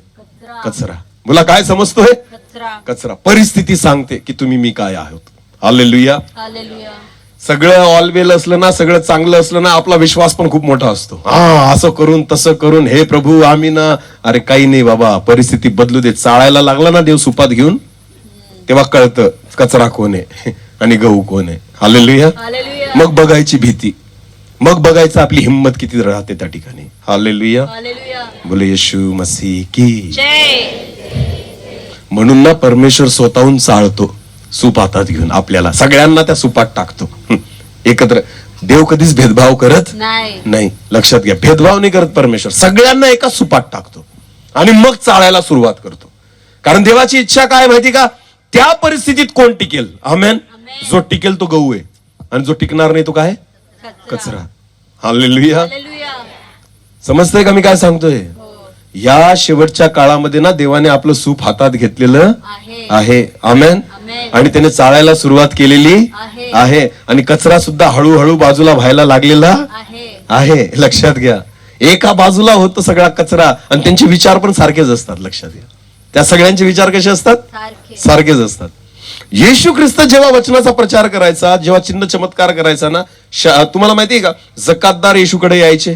कचरा. बोला, काय समजतोय? कचरा. परिस्थिती सांगते की तुम्ही मी काय आहोत. हालेलुया. सगळं ऑलवेल असलं ना, सगळं चांगलं असलं ना, आपला विश्वास पण खूप मोठा असतो. असं करून तसं करून हे प्रभू आम्ही ना, अरे काही नाही बाबा, परिस्थिती बदलू दे. चाळायला लागला ना देव सुपात घेऊन, तेव्हा कळतं कचरा कोण आहे आणि गहू कोण आहे. हालेलुया. मग बघायची भीती, मग बघायचं आपली हिंमत किती राहते त्या ठिकाणी. हालेलुया. बोले येशू मसीह की. म्हणून ना परमेश्वर स्वतःहून चाळतो सूप हातात घेऊन, आपल्याला सगळ्यांना त्या सुपात टाकतो एकत्र. देव कधीच भेदभाव करत नाही. लक्षात घ्या, भेदभाव नाही करत परमेश्वर, सगळ्यांना एका सुपात टाकतो आणि मग चाळायला सुरुवात करतो. कारण देवाची इच्छा काय माहिती का? त्या परिस्थितीत कोण टिकेल? आमेन. जो टिकेल तो गहू आहे आणि जो टिकणार नाही तो काय? कचरा. हालेलुया. समजतंय का मी काय सांगतोय? या शेवटच्या काळामध्ये ना देवाने आपलं सूप हातात घेतलेलं आहे. आमेन. आणि त्याने चाळायला सुरुवात केलेली आहे आणि कचरा सुद्धा हळूहळू बाजूला व्हायला लागलेला आहे. लक्षात घ्या, एका बाजूला होतो सगळा कचरा आणि त्यांचे विचार पण सारखेच असतात. लक्षात घ्या, त्या सगळ्यांचे विचार कसे असतात? सारखेच असतात. येशू ख्रिस्त जेव्हा वचनाचा प्रचार करायचा, जेव्हा चिन्ह चमत्कार करायचा ना, तुम्हाला माहितीये का, जकातदार येशूकडे यायचे,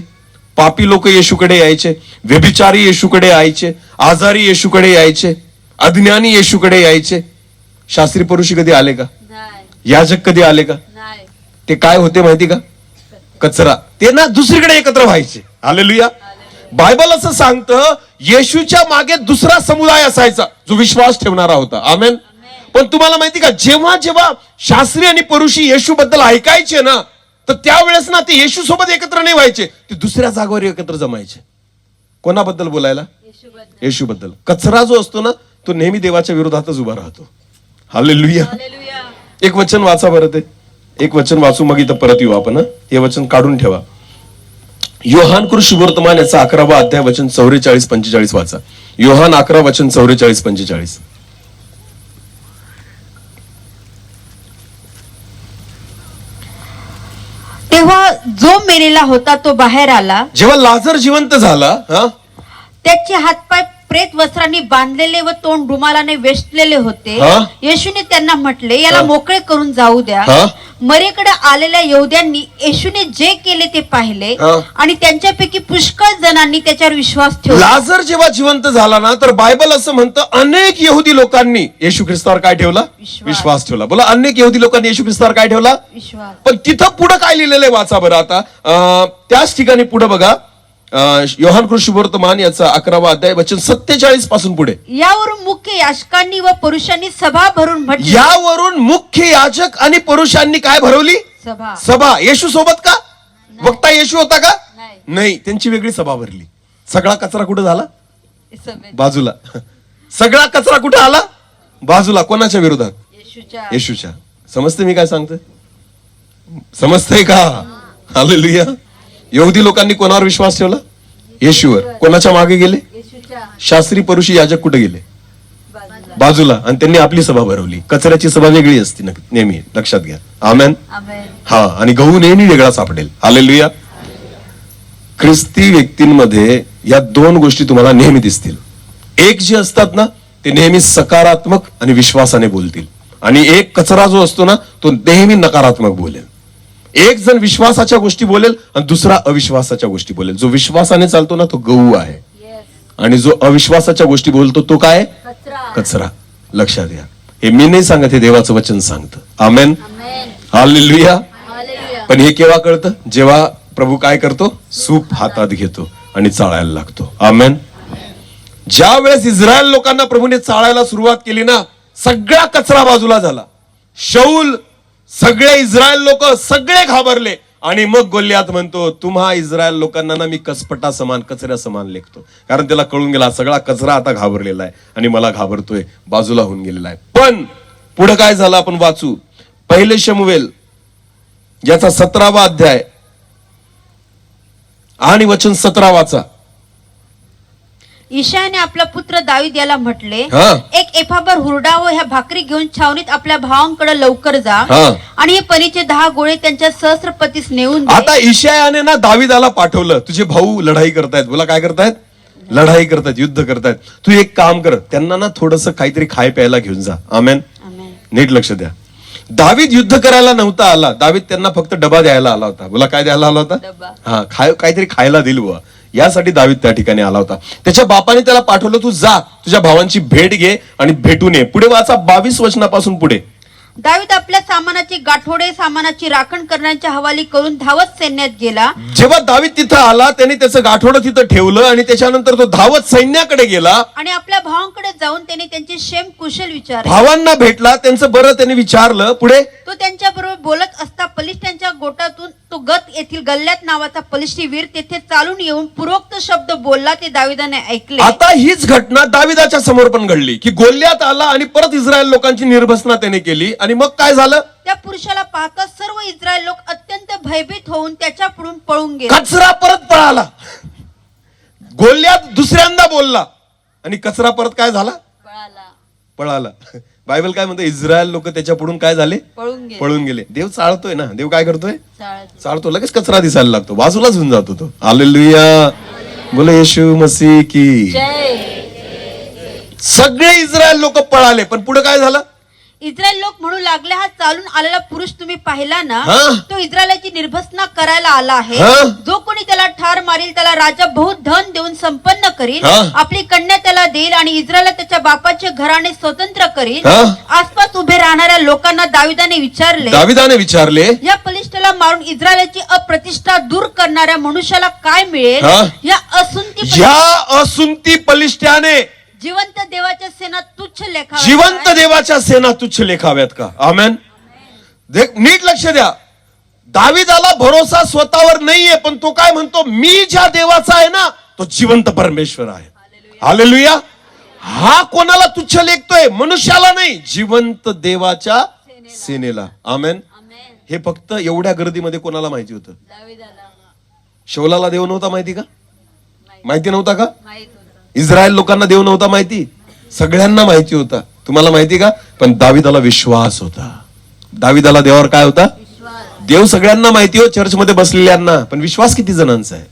पापी लोक येशूकडे यायचे, व्यभिचारी येशूकडे यायचे, आजारी येशूकडे यायचे, अज्ञानी येशूकडे यायचे. शास्त्री पुरुषी कधी आले का? याजक कधी आले का? ते काय होते माहिती का? कचरा. ते ना दुसरीकडे एकत्र व्हायचे. हालेलुया. बायबल असं सांगतं, येशूच्या मागे दुसरा समुदाय असायचा जो विश्वास ठेवणारा होता. आमेन. पण तुम्हाला माहिती का, जेव्हा जेव्हा शास्त्री आणि पुरुषी येशू बद्दल ऐकायचे ना, तर त्यावेळेस ना ते येशू सोबत एकत्र नाही व्हायचे, ते दुसऱ्या जागेवर एकत्र जमायचे. कोणाबद्दल बोलायला? येशू बद्दल. कचरा जो असतो ना, तो नेहमी देवाच्या विरोधातच उभा राहतो. हालेलुया. एक वचन वाचा बरं, ते एक वचन वाचू, मग इथं परत येऊ आपण. हे वचन काढून ठेवा. योहान कृष्णवर्तमान याचा 11वा अध्याय वचन 44-45 वाचा. योहान 11 वचन 44-45. तेव्हा जो मेलेला होता तो बाहेर आला. जेव्हा लाजर जिवंत झाला, त्याचे हातपाय प्रेत वस्त्रांनी बांधलेले व तोंड रुमालाने वेष्टलेले होते. येशूने त्यांना म्हटले, याला मोकळे करून जाऊ द्या. मरेकडे आलेल्या यहुद्यांनी येशूने जे केले ते पाहिले आणि त्यांच्यापैकी पुष्कळ जणांनी त्याच्यावर विश्वास ठेवला. लाजर जेव्हा जिवंत झाला ना, तर बायबल असं म्हणतं, अनेक यहुदी लोकांनी येशू ख्रिस्तावर काय ठेवला? विश्वास ठेवला. बोला, अनेक यहुदी लोकांनी येशू ख्रिस्तावर काय ठेवला? विश्वास. पण तिथं पुढे काय लिहिलेलं आहे वाचा बरं आता. त्याच ठिकाणी पुढे बघा, योहान कृष्णवर्तमान याचा 11वा अध्याय वचन 47 पासून पुढे. यावरून मुख्य याजकांनी व पुरुषांनी सभा भरून म्हटले. यावरून मुख्य याजक आणि पुरुषांनी काय भरवली? सभा. येशू सोबत का? वक्ता येशू होता का? नाही. त्यांची वेगळी सभा भरली. सगळा कचरा कुठे झाला? बाजूला. सगळा कचरा कुठे आला? बाजूला. कोणाच्या विरोधात? येशूच्या. समजते मी काय सांगतोय? समजतंय का? हालेलुया. यहुदी लोकांनी कोणावर विश्वास ठेवला? येशूवर. कोणाच्या मागे गेले? शास्त्री पुरुषी याजक कुठे गेले? बाजूला. आणि त्यांनी आपली सभा भरवली. कचऱ्याची सभा वेगळी असते नेहमी, लक्षात घ्या. आमेन. हा. आणि गहू नेहमी वेगळा सापडेल. हालेलुया. ख्रिस्ती व्यक्तींमध्ये या दोन गोष्टी तुम्हाला नेहमी दिसतील. एक जे असतात ना, ते नेहमी सकारात्मक आणि विश्वासाने बोलतील, आणि एक कचरा जो असतो ना, तो नेहमी नकारात्मक बोलेल. एक जण विश्वासाच्या गोष्टी बोलेल आणि दुसरा अविश्वासाच्या गोष्टी बोलेल. जो विश्वासाने चालतो ना, तो गहू आहे, आणि जो अविश्वासाच्या गोष्टी बोलतो तो काय? कचरा. लक्षात घ्या. हे मी नाही सांगत, हे देवाचं वचन सांगतं. आमेन. हालेलुया. पण हे केव्हा कळतं? जेव्हा प्रभू काय करतो? सूप हातात घेतो आणि चाळायला लागतो. आमेन. ज्या वेळेस इस्रायल लोकांना प्रभूने चाळायला सुरुवात केली ना, सगळा कचरा बाजूला झाला. शौल, सगळे इस्रायल लोक सगळे घाबरले. आणि मग गोलियात म्हणतो, तुम्हा इस्रायल लोकांना ना मी कसपटा समान, कचऱ्या समान लेखतो. कारण त्याला कळून गेला सगळा कचरा आता घाबरलेला आहे आणि मला घाबरतोय, बाजूला होऊन गेलेला आहे. पण पुढे काय झालं आपण वाचू. 1 शमूएल याचा 17वा अध्याय आणि वचन 17 वाचा. ईशायाने आपला पुत्र दावीद याला म्हटले, हा. एक एफाभर हुरडा व ह्या भाकरी घेऊन छावणीत आपल्या भावांकडे लवकर जा हा. आणि हे पनीचे 10 गोळे त्यांच्या सहस्त्रपतीस नेऊन दे. आता इशायाने ना दाविदाला पाठवलं, तुझे भाऊ लढाई करतायत. बोला काय करतायत? लढाई करतायत, युद्ध करतायत. तू एक काम कर, त्यांना ना थोडस काहीतरी खाय प्यायला घेऊन जा. आमेन. आमेन. नीट लक्ष द्या. दावीद युद्ध करायला नव्हता आला, दावीद त्यांना फक्त डबा द्यायला आला होता. बोला काय द्यायला आला होता? डबा. हा, काहीतरी खायला दिल बुवा, यासाठी दावीद त्या ठिकाणी आला होता. त्याच्या बापाने त्याला पाठवलं, तू जा तुझ्या भावांची भेट घे आणि भेटून ये. पुढे वाचा 22 वचनापासून पुढे. दावीद आपल्या सामानाची गाठोडे सामानाची राखण करण्याच्या हवाली करून धावत सैन्यात गेला. जेव्हा दावीद तिथं आला, त्याने त्याचं गाठोडं तिथं ठेवलं आणि त्याच्यानंतर तो धावत सैन्याकडे गेला आणि आपल्या भावांकडे जाऊन त्याने त्यांचे क्षेम कुशल विचारले. भावांना भेटला, त्यांचं बरं त्याने विचारलं. पुढे तो त्यांच्या बरोबर बोलत असता पलिष्ठ्यांच्या गोटातून तो गत येथील गल्ल्यात नावाचा पलिष्ठी वीर तेथे चालून येऊन पूर्वोक्त शब्द बोलला, ते दाविदाने ऐकले. आता हीच घटना दाविदाच्या समोर पण घडली की गोल्यात आला आणि परत इस्रायल लोकांची निर्भसना त्याने केली. आणि मग काय झालं? त्या पुरुषाला पाहता सर्व इस्रायल लोक अत्यंत भयभीत होऊन त्याच्या पुढून पळून गेले. कचरा परत पळाला. गोल्यात दुसऱ्यांदा बोलला आणि कचरा परत काय झाला? पळाला. बायबल काय म्हणतो? इस्रायल लोक त्याच्या पुढून काय झाले? पळून गेले. देव चाळतोय ना. देव काय करतोय? चाळतो. लगेच कचरा दिसायला लागतो, बाजूलाच होऊन जातो तो. हालेलुया. बोले येशू मसीह की. सगळे इस्रायल लोक पळाले, पण पुढे काय झालं? इस्रायल लोक म्हणू लागले, हा चालून आलेला पुरुष तुम्ही पाहिला ना, हा? तो इस्रायलाची निर्भसना करायला आला आहे. हा? जो कोणी त्याला ठार मारील त्याला राजा बहुत धन देऊन संपन्न करील. हा? आपली कन्या त्याला देईल आणि इस्रायलला त्याच्या बापाचे घराणे स्वतंत्र करील. हा? आसपास उभे राहणाऱ्या लोकांना दाविदाने विचारले, या बलिष्ठाला मारून इस्रायलाची अप्रतिष्ठा दूर करणाऱ्या मनुष्याला काय मिळेल? हा? या असुंती बलिष्ठाने जिवंत देवाच्या सेना तुच्छ लेखाव्यात. जिवंत देवाच्या सेना तुच्छ लेखाव्यात का? आमेन. नीट लक्ष द्या. दाविदाला भरोसा स्वतःवर नाहीये, पण तो काय म्हणतो? मी ज्या देवाचा आहे ना, तो जिवंत परमेश्वर आहे. हालेलुया. हा कोणाला तुच्छ लेखतोय? मनुष्याला नाही, जिवंत देवाच्या सेनेला. आमेन. हे फक्त एवढ्या गर्दीमध्ये कोणाला माहिती होतं? शौलाला देव नव्हता माहिती का? माहिती नव्हता का? इस्रायल लोकांना देव नव्हता माहिती? सगळ्यांना माहिती होता. तुम्हाला माहिती का? पण दाविदाला विश्वास होता. दाविदाला देवावर काय होता? देव सगळ्यांना माहिती हो, चर्चमध्ये बसलेल्यांना, पण विश्वास किती जणांचा आहे?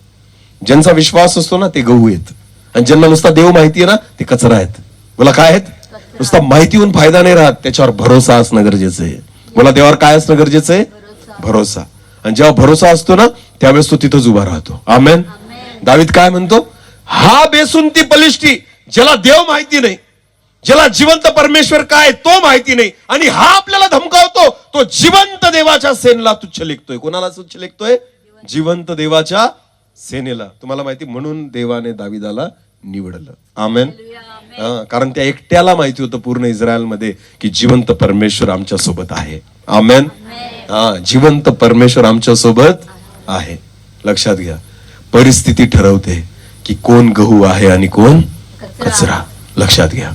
ज्यांचा विश्वास असतो ना, ते गहू आहेत, आणि ज्यांना नुसता देव माहिती आहे ना, ते कचरा आहेत. बोला काय आहेत? नुसता माहिती होऊन फायदा नाही राहत, त्याच्यावर भरोसा असणं गरजेचं आहे. बोला देवावर काय असणं गरजेचं आहे? भरोसा. आणि जेव्हा भरोसा असतो ना, त्यावेळेस तो तिथंच उभा राहतो. आमेन. दावीद काय म्हणतो? हा बेसुंती बलिष्ठी, ज्याला देव माहिती नाही, ज्याला जिवंत परमेश्वर काय तो माहिती नाही, आणि हा आपल्याला धमकावतो, तो जिवंत देवाच्या सेनेला तुच्छ लेखतोय. कोणाला तुच्छ लेखतोय? जिवंत देवाच्या सेनेला. तुम्हाला माहिती, म्हणून देवाने दाविदाला निवडलं. आमेन. कारण त्या एकट्याला माहिती होतं पूर्ण इस्रायल मध्ये की जिवंत परमेश्वर आमच्या सोबत आहे. आमेन. जिवंत परमेश्वर आमच्या सोबत आहे. लक्षात घ्या, परिस्थिती ठरवते की कोण गहू आहे आणि कोण कचरा. लक्षात घ्या,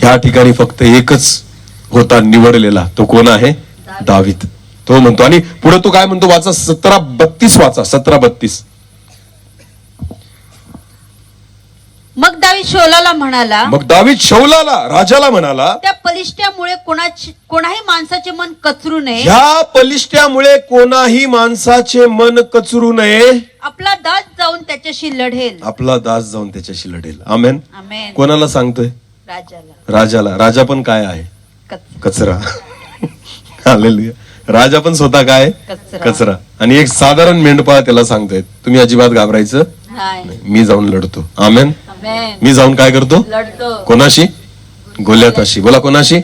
या ठिकाणी फक्त एकच होता निवडलेला, तो कोण आहे? दावीद. तो म्हणतो, आणि पुढे तो काय म्हणतो? वाचा 17:32 वाचा. 17:32. मग दावीद शौलाला म्हणाला, राजाला म्हणाला, त्या पलिष्ठ्यामुळे कोणाही माणसाचे मन कचरू नये. ह्या पलिष्ठ्यामुळे कोणाही माणसाचे मन कचरू नये. आपला दास जाऊन त्याच्याशी लढेल. आपला दास जाऊन त्याच्याशी लढेल. आमेन. आमेन. कोणाला सांगतोय? राजाला. राजा पण काय आहे? कचरा. हालेलुया. राजा पण स्वतः काय? कचरा. आणि एक साधारण मेंढपाळ त्याला सांगतोय, तुम्ही अजिबात घाबरायचं नाही, मी जाऊन लढतो. आमेन. मी जाऊन काय करतो? कोणाशी? गोल्याताशी. बोला कोणाशी?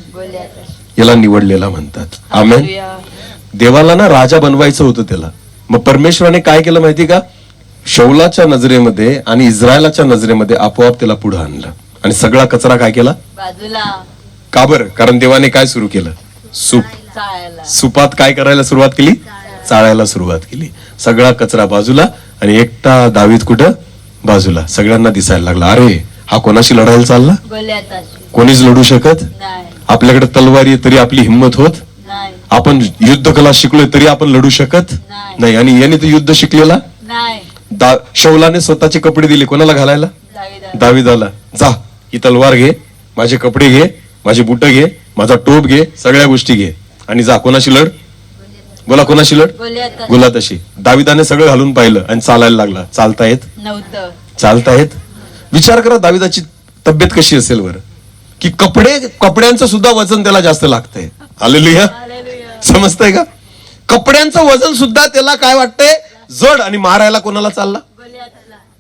याला निवडलेला म्हणतात. आमेन. देवाला ना राजा बनवायचं होतं त्याला. मग परमेश्वराने काय केलं माहिती का? शौलाच्या नजरेमध्ये आणि इस्रायलाच्या नजरेमध्ये आपोआप त्याला पुढे आणलं आणि सगळा कचरा काय केला? बाजूला. का बरं? कारण देवाने काय सुरू केलं? सुपात काय करायला सुरुवात केली? चाळायला सुरुवात केली. सगळा कचरा बाजूला आणि एकटा दावीद कुठं? बाजूला. सगळ्यांना दिसायला लागला, अरे हा कोणाशी लढायला चालला? कोणीच लढू शकत? आपल्याकडे तलवारी तरी आपली हिंमत होत आपण युद्ध कला शिकलोय तरी आपण लढू शकत नाही. आणि याने तर युद्ध शिकलेला शौलाने स्वतःचे कपडे दिले कोणाला घालायला? दाविदाला. जा ही तलवार घे, माझे कपडे घे, माझे बुट घे, माझा टोप घे, सगळ्या गोष्टी घे आणि जा कोणाशी लढ. बोला कोणाशी लढ? गुलाताशी. दाविदाने सगळं घालून पाहिलं आणि चालायला लागला. चालतायत. विचार करा दाविदाची तब्येत कशी असेल बरं, की कपड्यांचं सुद्धा वजन त्याला जास्त लागतंय. हालेलुया. समजतंय का? कपड्यांचं वजन सुद्धा त्याला काय वाटतंय जड. आणि मारायला कोणाला चालला?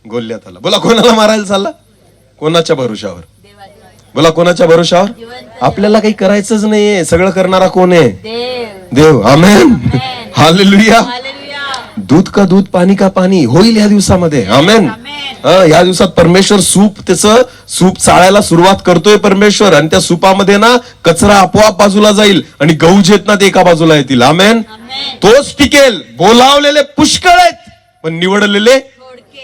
गोल्याथाला. बोला कोणाला मारायला चालला? कोणाच्या भरोशावर? बोला कोणाच्या भरोशावर? आपल्याला काही करायचंच नाहीये, सगळं करणारा कोण आहे? देव. आमेन. हालेलुया. दूध का दूध, पाणी का पाणी होईल या दिवसामध्ये. आमेन. या दिवसात परमेश्वर त्याचं सूप चाळायला सुरुवात करतोय परमेश्वर. आणि त्या सुपामध्ये ना कचरा आपोआप बाजूला जाईल आणि गहू जे आहेत ना ते एका बाजूला येतील. आमेन. तोच टिकेल. बोलावलेले पुष्कळ आहेत पण निवडलेले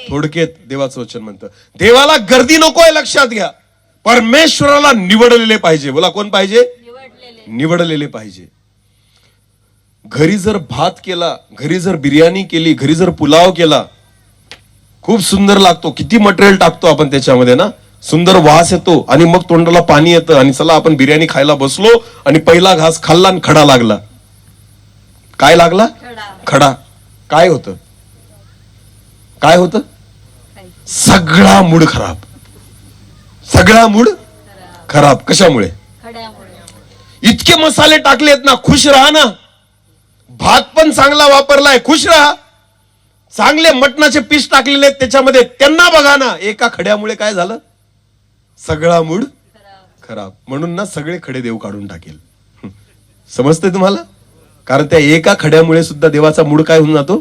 थोडकेत. देवाचं वचन म्हणतं. देवाला गर्दी नकोय, लक्षात घ्या. परमेश्वराला निवडलेले पाहिजे. बोला कोण पाहिजे? निवडलेले पाहिजे. घरी जर भात केला, घरी जर बिर्याणी केली, घरी जर पुलाव केला, खूप सुंदर लागतो. किती मटेरियल टाकतो आपण त्याच्यामध्ये ना, सुंदर वास येतो आणि मग तोंडाला पाणी येतं. आणि चला आपण बिर्याणी खायला बसलो आणि पहिला घास खाल्ला आणि खडा लागला. काय लागला? खडा. काय होतं? काय होतं? सगळा मूड खराब. सगळा मूड खराब. कशामुळे? इतके मसाले टाकलेत ना. खुश राहा ना. भात पण चांगला वापरलाय, खुश राहा. चांगले मटणाचे पीस टाकलेले आहेत त्याच्यामध्ये, त्यांना बघा ना. एका खड्यामुळे काय झालं? सगळा मूड खराब. म्हणून ना सगळे खडे देव काढून टाकेल. समजतंय तुम्हाला? कारण त्या एका खड्यामुळे सुद्धा देवाचा मूड काय होऊन जातो?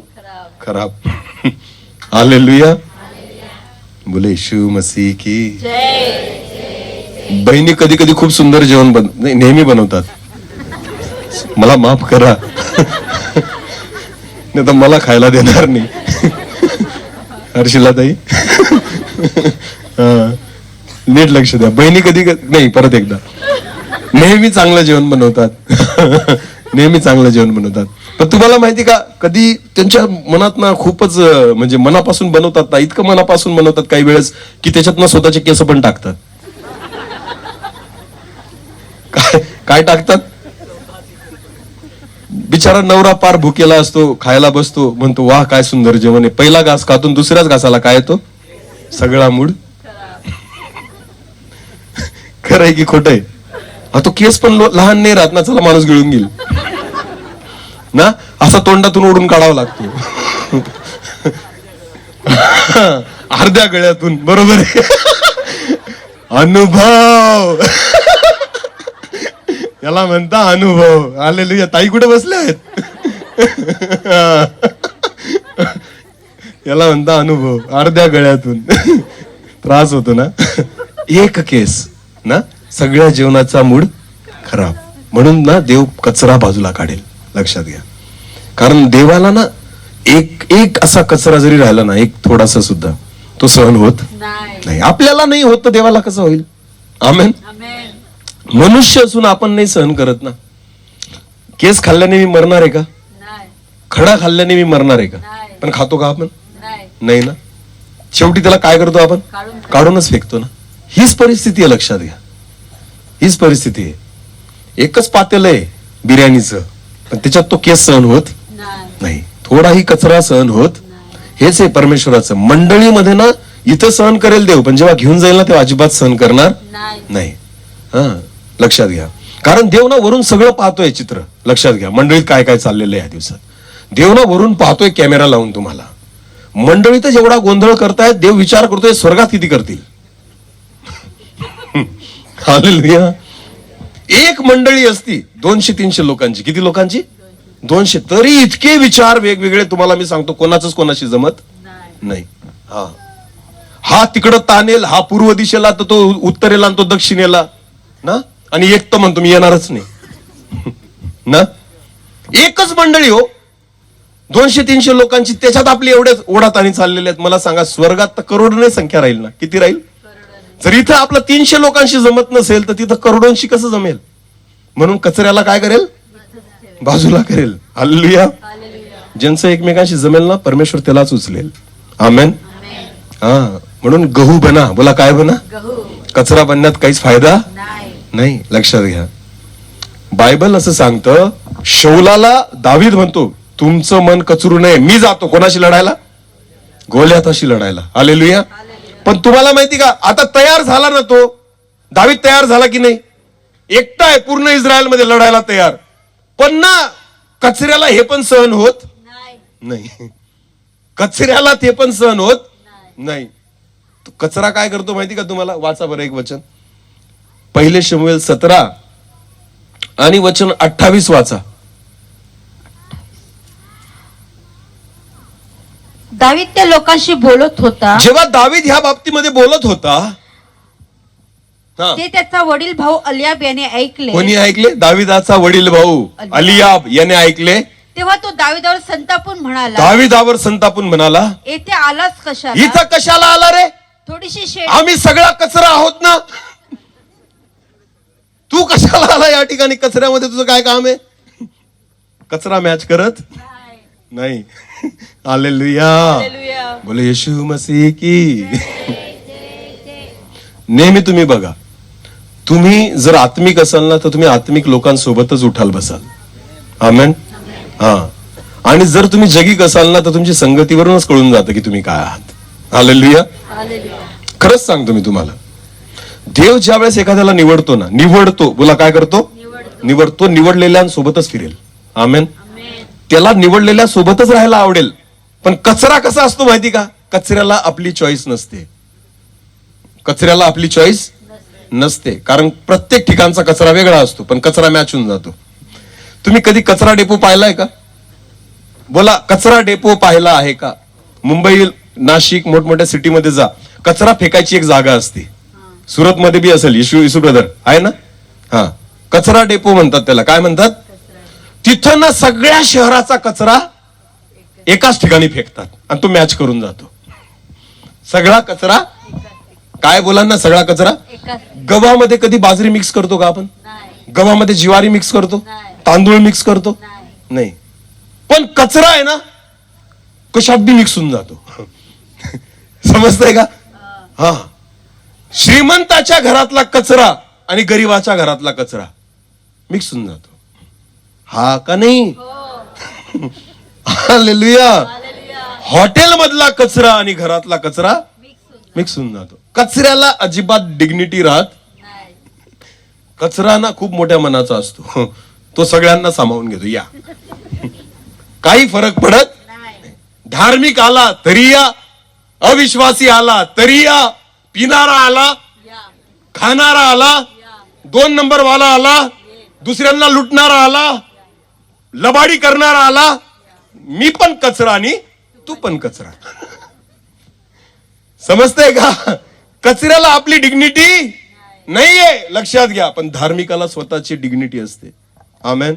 खराब. हालेलुया. बोले यीशु मसीह की. बहिणी कधी कधी खूप सुंदर जेवण नेहमी बनवतात. मला माफ करा, नाही तर मला खायला देणार नाही. हर्षिला ताई नीट लक्ष द्या. बहिणी कधी नाही, परत एकदा, नेहमी चांगलं जेवण बनवतात. नेहमी चांगलं जेवण बनवतात. पण तुम्हाला माहिती का, कधी त्यांच्या मनात ना खूपच म्हणजे मनापासून बनवतात ना, इतकं मनापासून बनवतात काही वेळेस की त्याच्यात ना स्वतःचे केस पण टाकतात. काय टाकतात? बिचारा नवरा पार भुकेला असतो, खायला बसतो, म्हणतो वाह काय सुंदर जेवण आहे. पहिला घास खातून दुसऱ्याच घासाला काय येतो? सगळा मूड. खरंय की खोटंय? तो केस पण लहान नाही राहत ना, चला माणूस गिळून घेईल ना, असा तोंडातून ओढून काढावा लागतो. अर्ध्या गळ्यातून. बरोबर आहे. अनुभव. याला म्हणता अनुभव. हालेलुया. ताई कुठे बसले आहेत? याला म्हणता अनुभव. अर्ध्या गळ्यातून त्रास होतो ना. एक केस ना, सगळ्या जीवनाचा मूड खराब. म्हणून ना देव कचरा बाजूला काढेल. लक्षात घ्या. कारण देवाला ना एक असा कचरा जरी राहिला ना, एक थोडासा सुद्धा, तो सहन होत नाही. आपल्याला नाही होत तर देवाला कसं होईल? आमेन. मनुष्य असून आपण नाही सहन करत ना. केस खाल्ल्याने मी मरणार आहे का? खडा खाल्ल्याने मी मरणार आहे का? पण खातो का आपण? नाही ना. शेवटी त्याला काय करतो आपण? काढूनच फेकतो ना. हीच परिस्थिती आहे. लक्षात घ्या. हीच परिस्थिती आहे. एकच पातेल आहे बिर्याणीचं, पण त्याच्यात तो केस सहन होत नाही, थोडाही कचरा सहन होत. हेच आहे परमेश्वराचं. मंडळीमध्ये ना इथं सहन करेल देव, पण जेव्हा घेऊन जाईल ना तेव्हा अजिबात सहन करणार नाही. लक्षात घ्या. कारण देव ना वरून सगळं पाहतोय चित्र. लक्षात घ्या. मंडळीत काय काय चाललेलं आहे या दिवसात. देव ना वरून पाहतोय कॅमेरा लावून तुम्हाला. मंडळीतच एवढा गोंधळ करतायत, देव विचार करतोय स्वर्गात किती करतील. हालेलुया. एक मंडळी असती 200-300 लोकांची. किती लोकांची? 200. तरी इतके विचार वेगवेगळे. तुम्हाला मी सांगतो कोणाच कोणाशी जमत नाही. हा तिकडं तानेल, हा पूर्व दिशेला, तर तो उत्तरेला आणि तो दक्षिणेला ना. आणि एक तर म्हणतो मी येणारच नाही ना. एकच मंडळी हो, 200-300 लोकांची. त्याच्यात आपली एवढेच ओढाताणी चाललेले आहेत. मला सांगा स्वर्गात तर करोडोने संख्या राहील ना. किती राहील? जर इथं आपलं 300 लोकांशी जमत नसेल तर तिथं करोडोंशी कसं जमेल? म्हणून कचऱ्याला काय करेल? बाजूला करेल. हालेलुया. ज्यांचं एकमेकांशी जमेल ना, परमेश्वर त्यालाच उचलेल. आमेन. हा, म्हणून गहू बना. बोला, काय बना? कचरा बनण्यात काहीच फायदा नाही. लक्षात घ्या, बायबल असं सांगतं, शौलाला दावीद म्हणतो, तुमचं मन कचरू नये, मी जातो कोणाशी लढायला? गोल्याताशी लढायला. हालेलुया. पण तुम्हाला माहिती का, आता तयार झाला ना तो दावीद, तयार झाला की नाही? एकटा आहे पूर्ण इस्रायल मध्ये लढायला तयार, पण ना कचऱ्याला हे पण सहन होत नाही. कचऱ्याला ते पण सहन होत नाही. तो कचरा काय करतो माहिती का तुम्हाला? वाचा बरं एक वचन, 1 शमूएल 17 आणि वचन 28 वाचा. दावीद त्या लोकांशी बोलत होता. जेव्हा दावीद ह्या बाबतीमध्ये बोलत होता, ते त्याचा वडील भाऊ अलियाब याने ऐकले. कोणी ऐकले? दाविदाचा वडील भाऊ अलियाब याने ऐकले. तेव्हा तो दाविदावर संतापून म्हणाला, दाविदावर संतापून म्हणाला, येथे आलास कशाला? इथं कशाला आला रे? थोडीशी शेड, आम्ही सगळा कचरा आहोत ना, तू कशाला आला या ठिकाणी? कचऱ्यामध्ये तुझं काय काम आहे? कचरा मॅच करत नाही. हालेलुया. बोले येशू मसीह की. नेहमी तुम्ही बघा, तुम्ही जर आत्मिक असाल ना, तर तुम्ही आत्मिक लोकांसोबतच उठाल बसाल. आमेन. हा, आणि जर तुम्ही जगिक असाल ना, तर तुमची संगतीवरूनच कळून जातं की तुम्ही काय आहात. हालेलुया. खरंच सांगतो मी तुम्हाला, देव ज्या वेळेस एखाद्याला निवडतो ना, निवडतो, बोला काय करतो? निवडतो. निवडलेल्यांसोबतच फिरेल. आमेन. त्याला निवडलेल्या सोबतच राहायला आवडेल. पण कचरा कसा असतो माहिती का? कचऱ्याला आपली चॉईस नसते. कचऱ्याला आपली चॉईस नसते, कारण प्रत्येक ठिकाणचा कचरा वेगळा असतो, पण कचरा मॅच होऊन जातो. तुम्ही कधी कचरा डेपो पाहिलाय का? बोला, कचरा डेपो पाहिला आहे का? मुंबई, नाशिक, मोठमोठ्या सिटीमध्ये जा, कचरा फेकायची एक जागा असते. सुरत मध्ये बी असेल, इशू ब्रदर आहे ना? हा, कचरा डेपो म्हणतात त्याला. काय म्हणतात? तिथं ना सगळ्या शहराचा कचरा एकाच ठिकाणी फेकतात आणि तो मॅच करून जातो. सगळा कचरा काय? बोला ना, सगळा कचरा. गव्हामध्ये कधी बाजरी मिक्स करतो का आपण? गव्हामध्ये ज्वारी मिक्स करतो? तांदूळ मिक्स करतो? नाही. पण कचरा आहे ना, कशात बी मिक्स होऊन जातो. समजतंय का? हा, श्रीमंताच्या घरातला कचरा आणि गरीबाच्या घरातला कचरा मिक्स होऊन जातो. हा का नाही? हालेलुया. हॉटेल मधला कचरा आणि घरातला कचरा मिक्स होऊन जातो. कचऱ्याला अजिबात डिग्निटी राहत. कचरा ना खूप मोठ्या मनाचा असतो, तो सगळ्यांना सामावून घेतो. या, काही फरक पडत नाही. धार्मिक आला तरी या, अविश्वासी आला तरी या, पिणारा आला, खाणारा आला, 2 नंबर वाला आला, दुसऱ्यांना लुटणारा आला, लबाडी करणारा आला, मी पण कचरा आणि तू पण कचरा. समजतंय का? कचऱ्याला आपली डिग्निटी नाहीये, लक्षात घ्या. पण धार्मिकाला स्वतःची डिग्निटी असते. आमेन.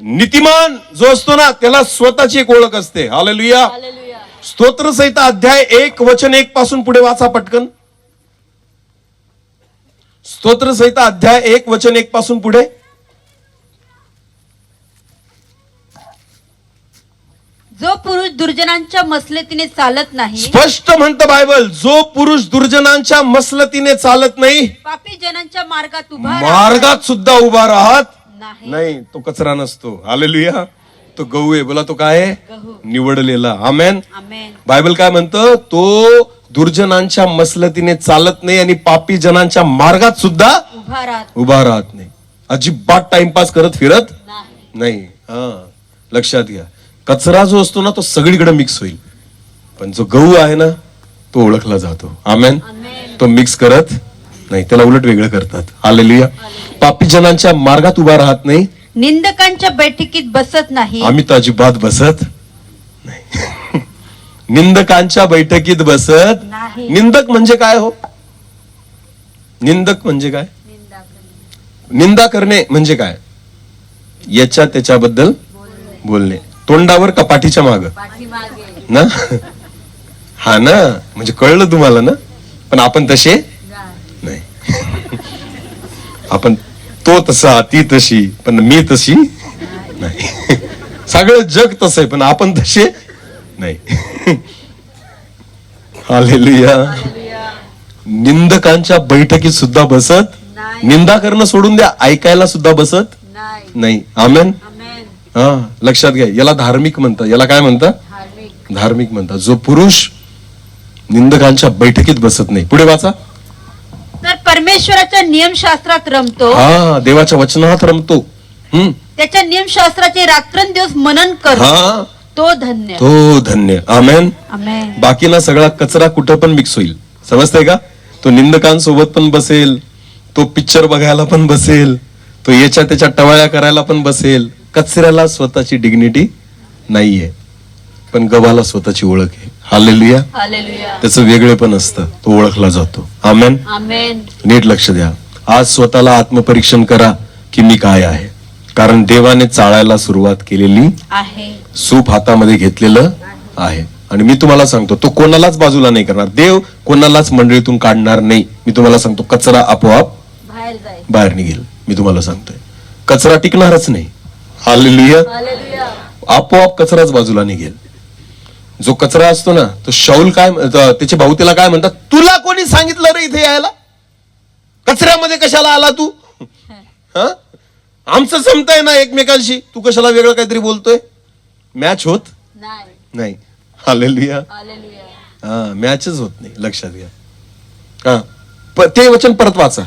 नीतिमान जो असतो ना, त्याला स्वतःची एक ओळख असते. हालेलुया. स्तोत्रसंहिता अध्याय 1 वचन 1 पासून पुढे वाचा पटकन. स्तोत्रसंहिता अध्याय 1 वचन 1 पासून पुढे. जो पुरुष दुर्जनांच्या मसलतीने चालत नाही, स्पष्ट म्हणतं बायबल, जो पुरुष दुर्जनांच्या मसलतीने चालत नाही, पापी जनांच्या मार्गात मार्गात सुद्धा उभा राहत नाही, नाही, तो कचरा नसतो. हालेलुया. तो गहू आहे. बोला, तो काय आहे? निवडलेला. आमेन. बायबल काय म्हणतं? तो दुर्जनांच्या मसलतीने चालत नाही आणि पापी जनांच्या मार्गात सुद्धा उभा राहत नाही. अजिबात टाइमपास करत फिरत नाही. हा, लक्षात घ्या. कचरा जो असतो ना, तो सगळीकडे मिक्स होईल, पण जो गहू आहे ना, तो ओळखला जातो. आमेन. तो मिक्स करत नाही, त्याला उलट वेगळं करतात. हालेलुया. पापी जनांच्या मार्गात उभा राहत नाही, निंदकांच्या बैठकीत बसत नाही. आम्ही तर अजिबात बसत नाही. निंदकांच्या बैठकीत बसत नाही. निंदक म्हणजे काय हो? निंदक म्हणजे काय? निंदा करणे म्हणजे काय? याच्या त्याच्याबद्दल बोलणे. तोंडावर का पाठीच्या माग ना? हा ना, म्हणजे कळलं तुम्हाला ना? पण आपण तसे नाही. आपण तो तसा, ती तशी, पण मी तशी नाही. सगळं जग तसं आहे, पण आपण तसे नाही. हालेलुया. निंदकांच्या बैठकीत सुद्धा बसत, निंदा करणं सोडून द्या, ऐकायला सुद्धा बसत नाही. आमेन. हा, लक्षात घ्या. याला धार्मिक म्हणतात. याला काय म्हणतात? धार्मिक म्हणतात. जो पुरुष निंदकांच्या बैठकीत बसत नाही. पुढे वाचा. तर परमेश्वराच्या नियमशास्त्रात रमतो, हा, देवाच्या वचनात रमतो. त्याच्या नियमशास्त्राचे रात्रंदिवस मनन करतो, हा, तो धन्य. तो धन्य. आमेन. आमेन. बाकी ना सगळा कचरा कुठं पण मिक्स होईल. समजतंय का? तो निंदकांसोबत पण बसेल, तो पिक्चर बघायला पण बसेल, तो याच्या त्याच्या टवाळ्या करायला पण बसेल. कचऱ्याला स्वतःची डिग्निटी नाहीये, पण गव्हाला स्वतःची ओळख आहे. हालेलुया. हालेलुया. त्याचं वेगळे पण असतं, तो ओळखला जातो. आमेन. आमेन. नीट लक्ष द्या. आज स्वतःला आत्मपरीक्षण करा की मी काय आहे, कारण देवाने चाळायला सुरुवात केलेली आहे. सूप हातामध्ये घेतलेलं आहे. आणि मी तुम्हाला सांगतो, तो कोणालाच बाजूला नाही करणार. देव कोणालाच मंडळीतून काढणार नाही. मी तुम्हाला सांगतो, कचरा आपोआप बाहेर जाईल. बाहेर निघेल. मी तुम्हाला सांगतोय, कचरा टिकणारच नाही. हालेलुया. हालेलुया. आपोआप कचराच बाजूला निघेल. जो कचरा असतो ना, तो शाऊल काय, त्याचे भाऊ त्याला काय म्हणतात, तुला कोणी सांगितलं रे इथे यायला? कचऱ्यामध्ये कशाला आला तू? हा, आमचं जमतंय ना एकमेकांशी, तू कशाला वेगळं काहीतरी बोलतोय? मॅच होत नाही. हालेलुया. हा, मॅचच होत नाही. लक्षात घ्या. हा, ते वचन परत वाचा.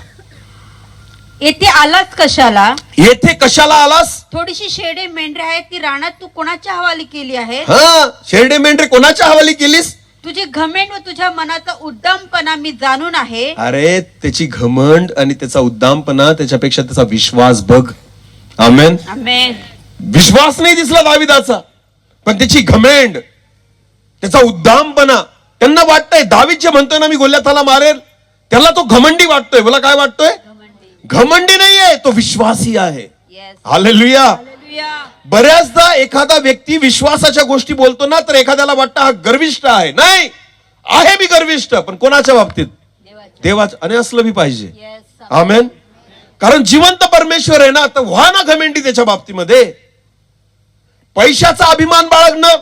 येथे आलास कशाला? येथे कशाला आलास? थोडीशी शेडे मेंढरे आहेत, ती रानात तू कोणाच्या हवाली केली आहे? हा, शेरडे मेंढरे कोणाच्या हवाली केलीस? तुझे घमेंड व तुझ्या मनाचा उद्दामपणा मी जाणून आहे. अरे, त्याची घमंड आणि त्याचा उद्दामपणा, त्याच्यापेक्षा त्याचा विश्वास बघ. आमेन. आमेन. विश्वास नाही दिसला दाविदाचा, पण त्याची घमेंड, त्याचा उद्दामपणा. त्यांना वाटतंय, दावीद जे म्हणतोय ना मी गोल्याथाला मारेल, त्याला तो घमंडी वाटतोय. मला काय वाटतोय? घमंडी नाहीये, तो विश्वासी आहे. हालेलुया. बऱ्याचदा एखादा व्यक्ती विश्वासाच्या गोष्टी बोलतो ना, तर एखाद्याला वाटतं हा गर्विष्ठ आहे. नाही, आहे मी गर्विष्ठ, पण कोणाच्या बाबतीत? देवाच्या. आणि असलं बी पाहिजे. आमेन. कारण जिवंत परमेश्वर आहे ना, तर व्हा ना घमेंडी त्याच्या बाबतीमध्ये. पैशाचा अभिमान बाळगणं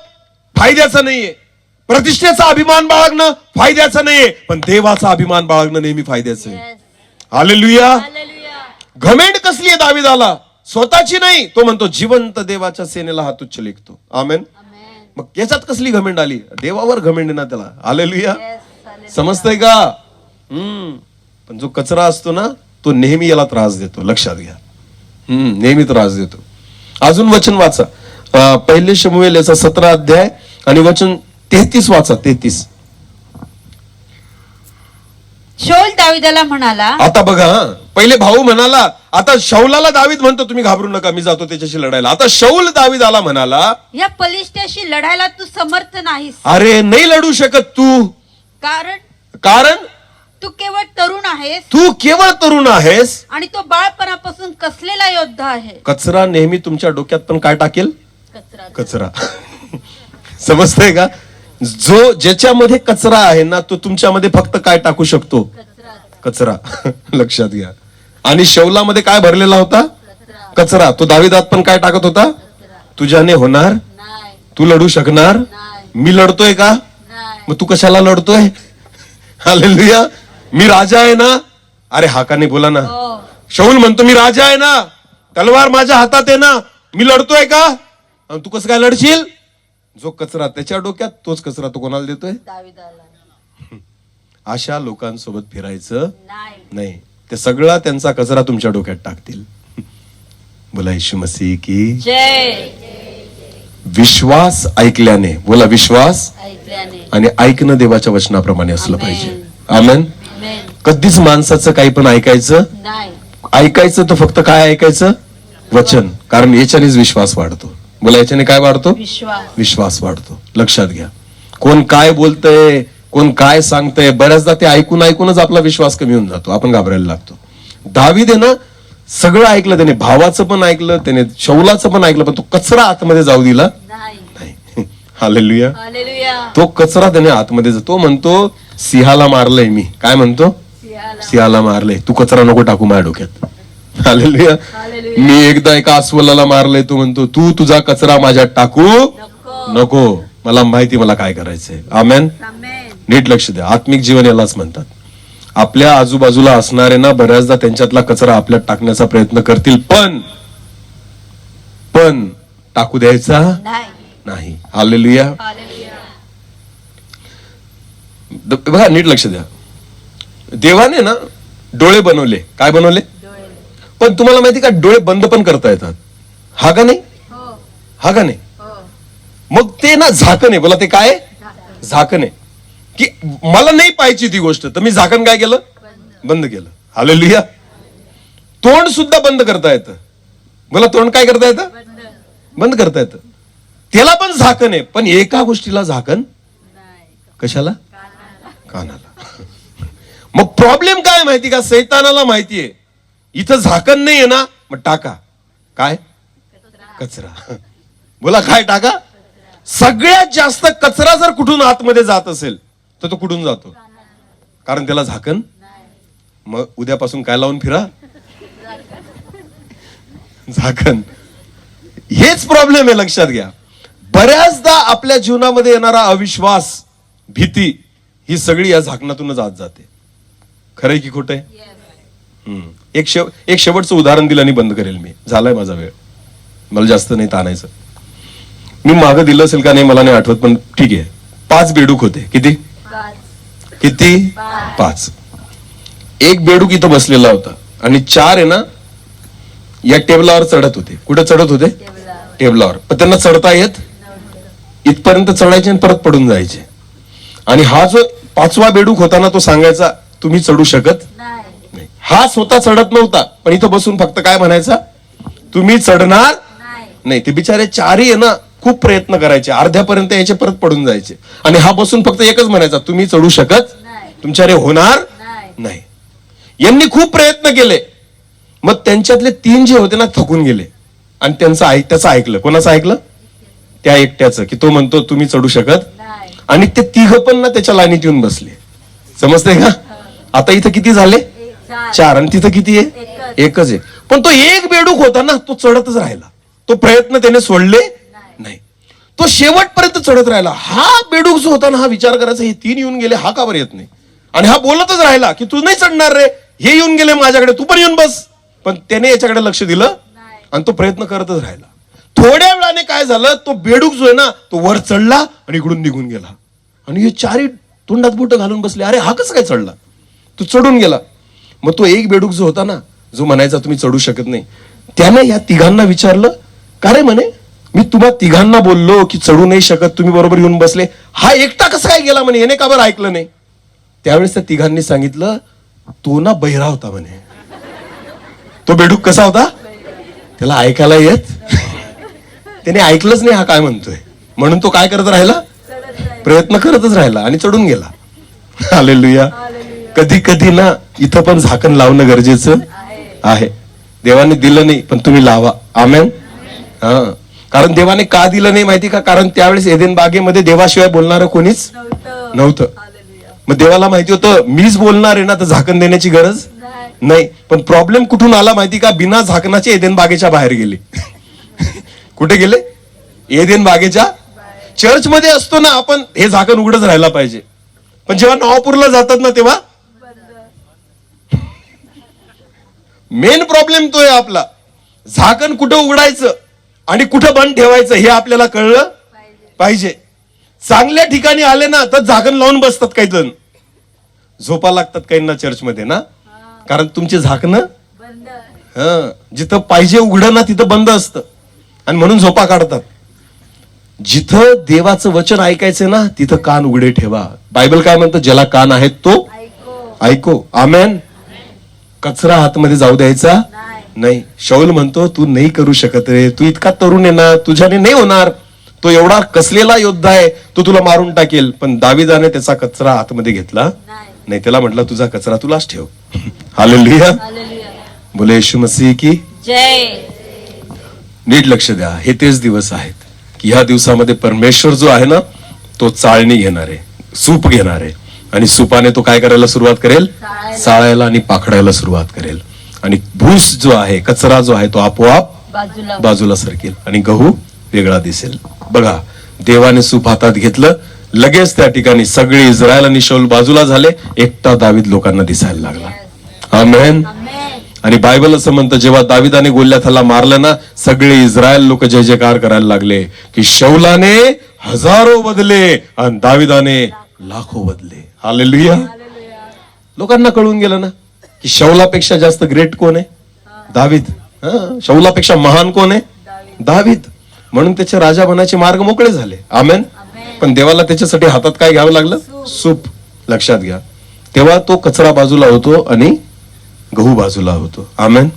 फायद्याचं नाहीये, प्रतिष्ठेचा अभिमान बाळगणं फायद्याचं नाहीये, पण देवाचा अभिमान बाळगणं नेहमी फायद्याचं आहे. हालेलुया. घमेंड कसली आहे दाविदाला? स्वतःची नाही. तो म्हणतो जिवंत देवाच्या सेनेला हा तुच्छ लेखतो. आमेन. मग याच्यात कसली घमेंड आली? देवावर घमेंड ना त्याला. हालेलुया. समजतंय का? पण जो कचरा असतो ना, तो नेहमी याला त्रास देतो. लक्षात घ्या. नेहमी त्रास देतो. अजून वचन वाचा. पहिले शमूएल याचा 17 अध्याय आणि वचन 33 वाचा. 33. शाऊल दाविदाला म्हणाला. आता बघा, पहिले भाऊ म्हणाला, आता शाऊलाला दावीद म्हणतो तुम्ही घाबरू नका, मी जातो त्याच्याशी लढायला. आता शाऊल दाविदाला म्हणाला, या पलिष्ठ्याशी लढायला तू समर्थ नाहीस. अरे, नाही लढू शकत तू. कारण तू केवळ तरुण आहेस. तू केवळ तरुण आहेस आणि तो बाळपणापासून कसलेला योद्धा आहे. कचरा नेहमी तुमच्या डोक्यात पण काय टाकेल? कचरा. समजतंय का? जो ज्याच्यामध्ये कचरा आहे ना, तो तुमच्यामध्ये फक्त काय टाकू शकतो? कचरा. लक्षात घ्या. आणि शौलामध्ये काय भरलेला होता? कचरा. तो दाविदात पण काय टाकत होता? तुझ्याने होणार, तू लढू शकणार. मी लढतोय का? मग तू कशाला लढतोय? हालेलुया. मी राजा आहे ना. अरे हाकाने बोला ना. शाऊल म्हणतो मी राजा आहे ना, तलवार माझ्या हातात आहे ना, मी लढतोय का? तू कसं काय लढशील? जो कचरा त्याच्या डोक्यात, तोच कचरा तो कोणाला देतोय? दाविदाला. अशा लोकांसोबत फिरायचं नाही. ते सगळा त्यांचा कचरा तुमच्या डोक्यात टाकतील. बोला येशू मसीह की जय. विश्वास ऐकल्याने, बोला विश्वास आणि ऐकणं देवाच्या वचनाप्रमाणे असलं पाहिजे. आमेन. कधीच माणसाचं काही पण ऐकायचं नाही. ऐकायचं तर फक्त काय ऐकायचं? वचन. कारण याच्यानेच विश्वास वाढतो. बोला याच्याने काय वाढतो? विश्वास वाढतो. लक्षात घ्या. कोण काय बोलतंय, कोण काय सांगतंय, बऱ्याचदा ते ऐकून ऐकूनच आपला विश्वास कमी होऊन जातो. आपण घाबरायला लागतो. दावीद आहे ना, सगळं ऐकलं त्याने. भावाचं पण ऐकलं त्याने, शौलाचं पण ऐकलं, पण तो कचरा आतमध्ये जाऊ दिला नाही. हालेलुया. तो कचरा त्याने आतमध्ये जातो. म्हणतो सिंहाला मारलंय मी. काय म्हणतो? सिंहाला मारलंय. तू कचरा नको टाकू माझ्या डोक्यात. हालेलुया. मी एकदा एका अस्वलाला मारलंय, तो म्हणतो तू तुझा कचरा माझ्यात टाकू नको, मला माहिती मला काय करायचंय. आमेन. नीट लक्ष द्या. आत्मिक जीवन यालाच म्हणतात. आपल्या आजूबाजूला असणारे ना बऱ्याचदा त्यांच्यातला कचरा आपल्यात टाकण्याचा प्रयत्न करतील, पण टाकू द्यायचा नाही. हालेलुया. बघा नीट लक्ष द्या. देवाने ना डोळे बनवले. काय बनवले? पण तुम्हाला माहिती का डोळे बंद पण करता येतात. हा का नाही? हा का नाही? मग ते ना झाकण आहे. बोला ते काय? झाकण आहे. की मला नाही पाहिजे ती गोष्ट, तर मी झाकण काय केलं? बंद केलं. हालेलुया. तोंड सुद्धा बंद करता येतं. बोला तोंड काय करता येतं? बंद करता येतं. त्याला पण झाकण आहे. पण एका गोष्टीला झाकण कशाला? कानाला. मग प्रॉब्लेम काय माहिती का? सैतानाला माहितीये इथं झाकण नाहीये ना, मग टाका काय? कचरा. बोला काय टाका? सगळ्यात जास्त कचरा जर कुठून आतमध्ये जात असेल तर तो कुठून जातो? कारण त्याला झाकण. मग उद्यापासून काय लावून फिरा? झाकण. हेच प्रॉब्लेम आहे, लक्षात घ्या. बऱ्याचदा आपल्या जीवनामध्ये येणारा अविश्वास, भीती ही सगळी या झाकणातूनच आत जाते. खरंय की खोटंय? एक शेवटचं उदाहरण दिलं आणि बंद करेल मी. झालाय माझा वेळ, मला जास्त नाही ताणायचं. मी मागं दिलं असेल का नाही मला नाही आठवत, पण ठीक आहे. 5 बेडूक होते. किती? 5. एक बेडूक इथं बसलेला होता आणि 4 आहे ना या टेबलावर चढत होते. कुठे चढत होते? टेबलावर. पण त्यांना चढता येत इथपर्यंत चढायचे आणि परत पडून जायचे. आणि हा जो 5वा बेडूक होता ना, तो सांगायचा तुम्ही चढू शकत नाही. हा स्वतः चढत नव्हता, पण इथं बसून फक्त काय म्हणायचा? तुम्ही चढणार नाही. ते बिचारे 4ही आहे ना खूप प्रयत्न करायचे, अर्ध्यापर्यंत यायचे, परत पडून जायचे. आणि हा बसून फक्त एकच म्हणायचा, तुम्ही चढू शकत तुमच्याने होणार नाही. यांनी खूप प्रयत्न केले. मग त्यांच्यातले 3 जे होते ना थकून गेले आणि त्याचं ऐकलं. कोणाचं ऐकलं? त्या एकट्याचं, की तो म्हणतो तुम्ही चढू शकत. आणि ते 3 पण ना त्याच्या लाईनीत येऊन बसले. समजतंय का? आता इथं किती झाले? 4. आणि तिथं किती आहे? एकच आहे. पण तो एक बेडूक होता ना, तो चढतच राहिला. तो प्रयत्न त्याने सोडले नाही. तो शेवटपर्यंत चढत राहिला. हा बेडूक जो होता ना, हा विचार करायचा हे 3 येऊन गेले, हा का बरं येत नाही? आणि हा बोलतच राहिला की तू नाही चढणार रे, हे येऊन गेले माझ्याकडे, तू पण येऊन बस. पण त्याने याच्याकडे लक्ष दिलं आणि तो प्रयत्न करतच राहिला. थोड्या वेळाने काय झालं, तो बेडूक जो आहे ना तो वर चढला आणि इकडून निघून गेला. आणि हे 4ही तोंडात बोटं घालून बसले. अरे हा कसं काय चढला? तो चढून गेला. मग तो एक बेडूक जो होता ना, जो म्हणायचा तुम्ही चढू शकत नाही, त्याने या 3घांना विचारलं, का रे म्हणे मी तुम्हा 3घांना बोललो की चढू नाही शकत, तुम्ही बरोबर येऊन बसले, हा एकटा कसं काय गेला म्हणे, याने का बरं ऐकलं नाही? त्यावेळेस त्या 3घांनी सांगितलं, तो ना बहिरा होता म्हणे. तो बेडूक कसा होता? त्याला ऐकायला येत त्याने ऐकलंच नाही हा काय म्हणतोय, म्हणून तो काय करत राहिला? प्रयत्न करतच राहिला आणि चढून गेला. हालेलुया. कधी कधी ना इथं पण झाकण लावणं गरजेचं आहे. देवाने दिलं नाही पण तुम्ही लावा. आमेन. हा. कारण देवाने का दिलं नाही माहिती का? कारण त्यावेळेस एदेन बागेमध्ये देवाशिवाय बोलणारं कोणीच नव्हतं. मग देवाला माहिती होतं मीच बोलणार आहे ना, तर झाकण देण्याची गरज नाही. पण प्रॉब्लेम कुठून आला माहिती का? बिना झाकणाचे एदेन बागेच्या बाहेर गेले. कुठे गेले? एदेन बागेच्या. चर्च मध्ये असतो ना आपण, हे झाकण उघडच राहायला पाहिजे. पण जेव्हा नवापूरला जातात ना तेव्हा मेन प्रॉब्लेम तो आहे आपला. झाकण कुठं उघडायचं आणि कुठं बंद ठेवायचं हे आपल्याला कळलं पाहिजे. चांगल्या ठिकाणी आले ना तर झाकण लावून बसतात काही जण, झोपा लागतात काहींना चर्चमध्ये ना, कारण तुमचे झाकणं जिथं पाहिजे उघडं ना तिथं बंद असतं आणि म्हणून झोपा काढतात. जिथं देवाचं वचन ऐकायचं ना तिथं कान उघडे ठेवा. बायबल काय म्हणतं? ज्याला कान आहेत तो ऐको. आमेन. कचरा हातमध्ये जाऊ द्यायचा नाही. शाऊल म्हणतो तू नाही करू शकत रे, तू इतका तरुण आहे ना, तुझ्याने नाही होणार, तो एवढा कसलेला योद्धा आहे, तो तुला मारून टाकेल. पण दाविदाने त्याचा कचरा हातमध्ये घेतला नाही. त्याला म्हटलं तुझा कचरा तुलाच ठेव. हालेलुया. बोले येशू मसीह की जय. नीट लक्ष द्या. हे तेच दिवस आहेत की ह्या दिवसामध्ये परमेश्वर जो आहे ना तो चाळणी घेणार आहे, सूप घेणार आहे आणि सुपाने तो काय करायला सुरुवात करेल? चाळायला आणि पाखडायला सुरुवात करेल. आणि भूस जो आहे, कचरा जो आहे, तो आपोआप बाजूला बाजूला सरकेल आणि गहू वेगळा दिसेल. बघा, देवाने सूप हातात घेतलं, लगेच त्या ठिकाणी सगळे इस्रायल आणि शौल बाजूला झाले, एकटा दावीद लोकांना दिसायला लागला. आमेन. आणि बायबल असं म्हणतं, जेव्हा दाविदाने गोल्याथाला मारलं ना, सगळे इस्रायल लोक जय जयकार करायला लागले की शौलाने हजारो बदले आणि दाविदाने लाखो बदले. हालेलुया. लोकांना कळून गेलं ना की शौलापेक्षा जास्त ग्रेट कोण आहे? दावीद. शौलापेक्षा महान कोण आहे? दावीद. म्हणून त्याचे राजा बनायचे मार्ग मोकळे झाले. आमेन. पण देवाला त्याच्यासाठी हातात काय घ्यावं लागलं? सूप. लक्षात घ्या, तेव्हा तो कचरा बाजूला होतो आणि गहू बाजूला होतो. आमेन.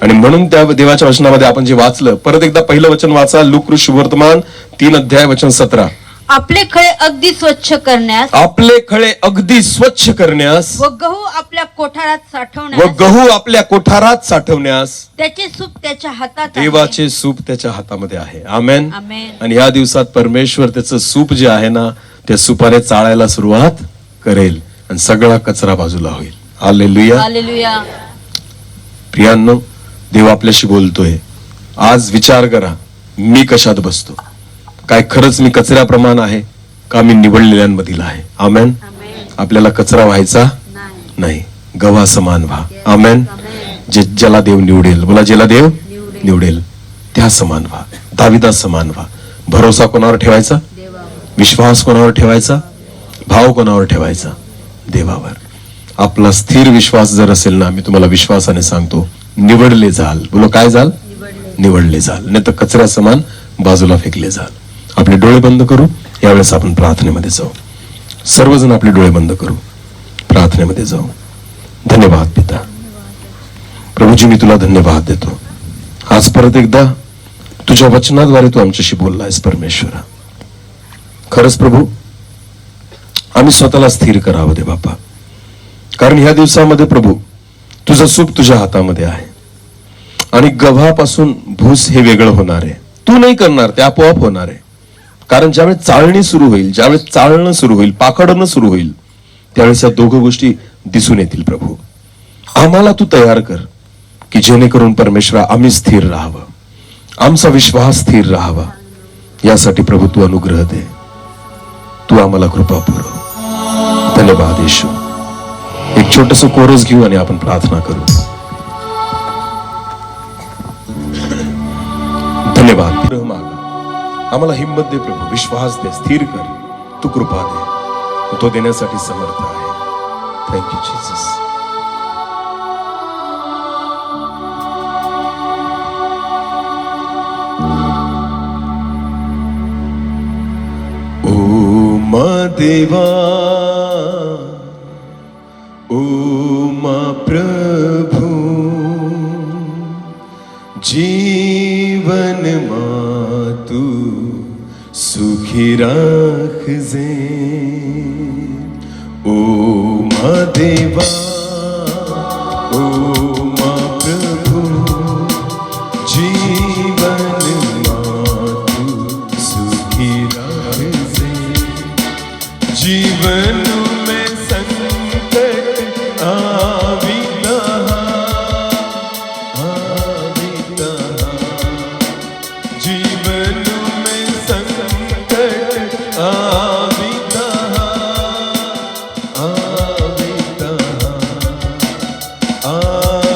आणि म्हणून त्या देवाच्या वचनामध्ये आपण जे वाचलं, परत एकदा पहिलं वचन वाचा, लूक वर्तमान 3 अध्याय वचन 17. आपले खळे अगदी स्वच्छ करण्यास, आपले खळे अगदी स्वच्छ करण्यास व गहू आपल्या कोठारात व साठवण्यास, गहू आपल्या कोठारात साठवण्यास त्याचे सूप त्याच्या हातात आहे. देवाचे सूप त्याच्या हातामध्ये आहे. आमेन. आमेन. आणि या दिवसात परमेश्वर त्याचं सूप जे आहे ना, त्या सुपाने चाळायला सुरुवात करेल आणि सगळा कचरा बाजूला होईल. हालेलुया. हालेलुया. प्रियांनो, देव आपल्याशी बोलतोय. आज विचार करा, मी कशात बसतो? काय खरंच मी कचऱ्याप्रमाण आहे का मी निवडलेल्यांमधील आहे? आमेन. आपल्याला कचरा व्हायचा नाही, गव्हा समान व्हा. आमेन. ज्याला देव निवडेल, बोला, ज्याला देव निवडेल त्या समान व्हा, दाविदा समान व्हा. भरोसा कोणावर ठेवायचा? विश्वास कोणावर ठेवायचा? भाव कोणावर ठेवायचा? देवावर. आपला स्थिर विश्वास जर असेल ना, मी तुम्हाला विश्वासाने सांगतो, निवडले जाल. बोलो, काय जाल? निवडले जाल, नाही तर कचऱ्या समान बाजूला फेकले जाल. आपले डोळे बंद करू. यावेळेस आपण प्रार्थनेमध्ये जाऊ. सर्वजण आपले डोळे बंद करू, प्रार्थनेमध्ये जाऊ. धन्यवाद पिता. प्रभूजी, मी तुला धन्यवाद देतो. आज परत एकदा तुझ्या वचनाद्वारे तू आमच्याशी बोललायस परमेश्वरा. खरंच प्रभू, आम्ही स्वतःला स्थिर करावं दे बापा, कारण ह्या दिवसामध्ये प्रभू तुझं सूप तुझ्या हातामध्ये आहे आणि गव्हापासून भूस हे वेगळं होणार आहे. तू नाही करणार, ते आपोआप होणार आहे. कारण ज्यावेळेस चाळणी सुरू होईल, ज्यावेळेस चाळणं सुरू होईल, पाखडणं सुरू होईल, त्यावेळेस या दोघं गोष्टी दिसून येतील. प्रभू, आम्हाला तू तयार कर की जेणेकरून परमेश्वरा आम्ही स्थिर राहावं, आमचा विश्वास स्थिर राहावा. यासाठी प्रभू तू अनुग्रह दे, तू आम्हाला कृपा पुरव. धन्यवाद येशू. एक छोटस कोरस घेऊ आणि आपण प्रार्थना करू. धन्यवाद. आम्हाला हिंमत दे प्रभू, विश्वास दे, स्थिर कर. तू कृपा दे, तो देण्यासाठी समर्थ आहे. Thank you Jesus. ओ मा देवा, ओ मा प्रभु, जीवन मा तू सुखी राखजे. ओ मा देवा, ओ मा प्रभु, जीवन मा तू सुखी राखजे. जीवन में संकट आविता, आविता. जीवन में संकट आविता, आविता, आविता.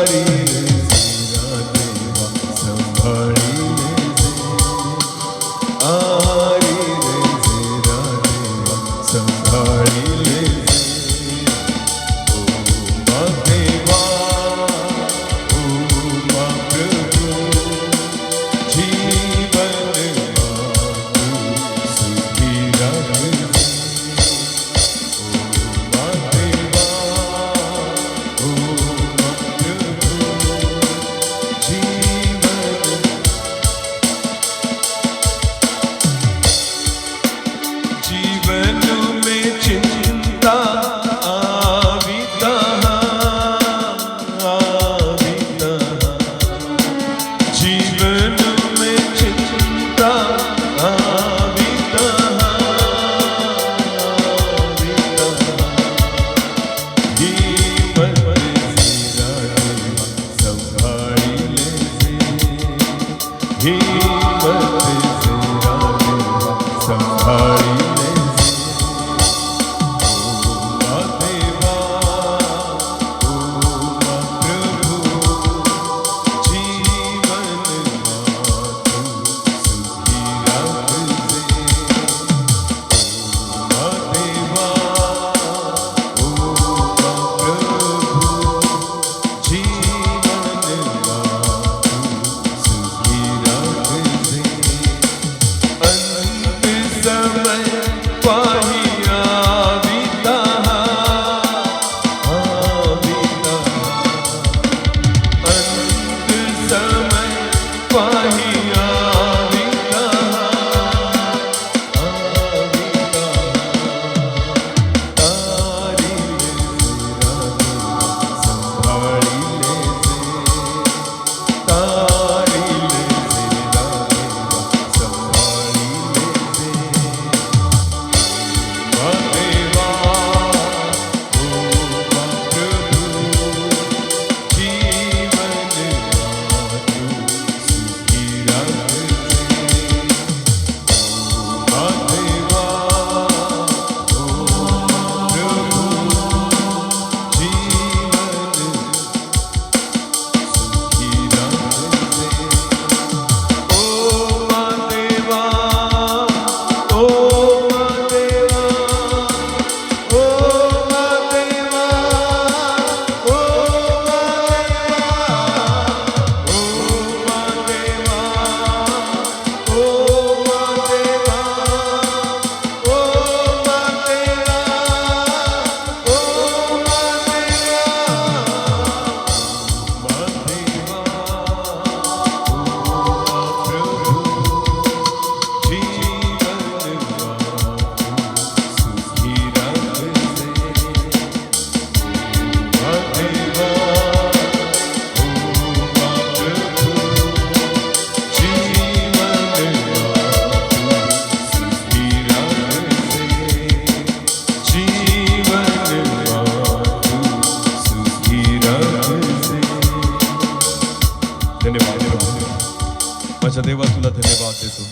माझ्या देवा तुला धन्यवाद देतो.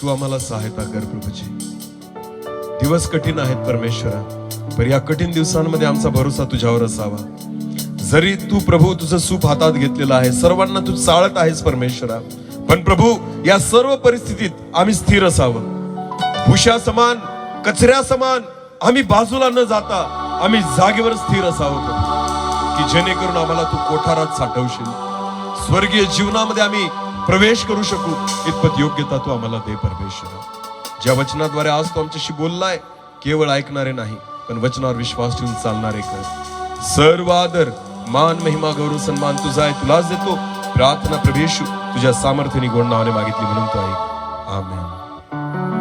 तू आम्हाला सहायता कर प्रभूजी. दिवस कठीण आहेत परमेश्वरा, पर या कठीण दिवसांमध्ये आमचा भरोसा तुझ्यावर असावा. जरी तू प्रभू तुझं सूप हातात घेतलेलं आहे, सर्वांना तू चाळत आहेस परमेश्वरा, पण प्रभू या सर्व परिस्थितीत आम्ही स्थिर असावं. भुशा समान, कचऱ्या समान आम्ही बाजूला न जाता आम्ही जागेवर स्थिर असावं प्रभू, की जेणेकरून आम्हाला तू कोठारात साठवशील. स्वर्गीय जीवनामध्ये आम्ही प्रवेश करू शकू इतपत योग्यता तू आम्हाला दे परमेश्वरा. ज्या वचनाद्वारे आज तू आमच्याशी बोललाय, केवळ ऐकणारे नाही पण वचनावर विश्वास ठेवून चालणारे कर. सर्व आदर, मान, महिमा, गौरव, सन्मान तुझा आहे, तुलाच देतो. प्रार्थना प्रभू येशू तुझ्या सामर्थ्याने गोड नावाने मागितली म्हणून तो ऐक. आमेन.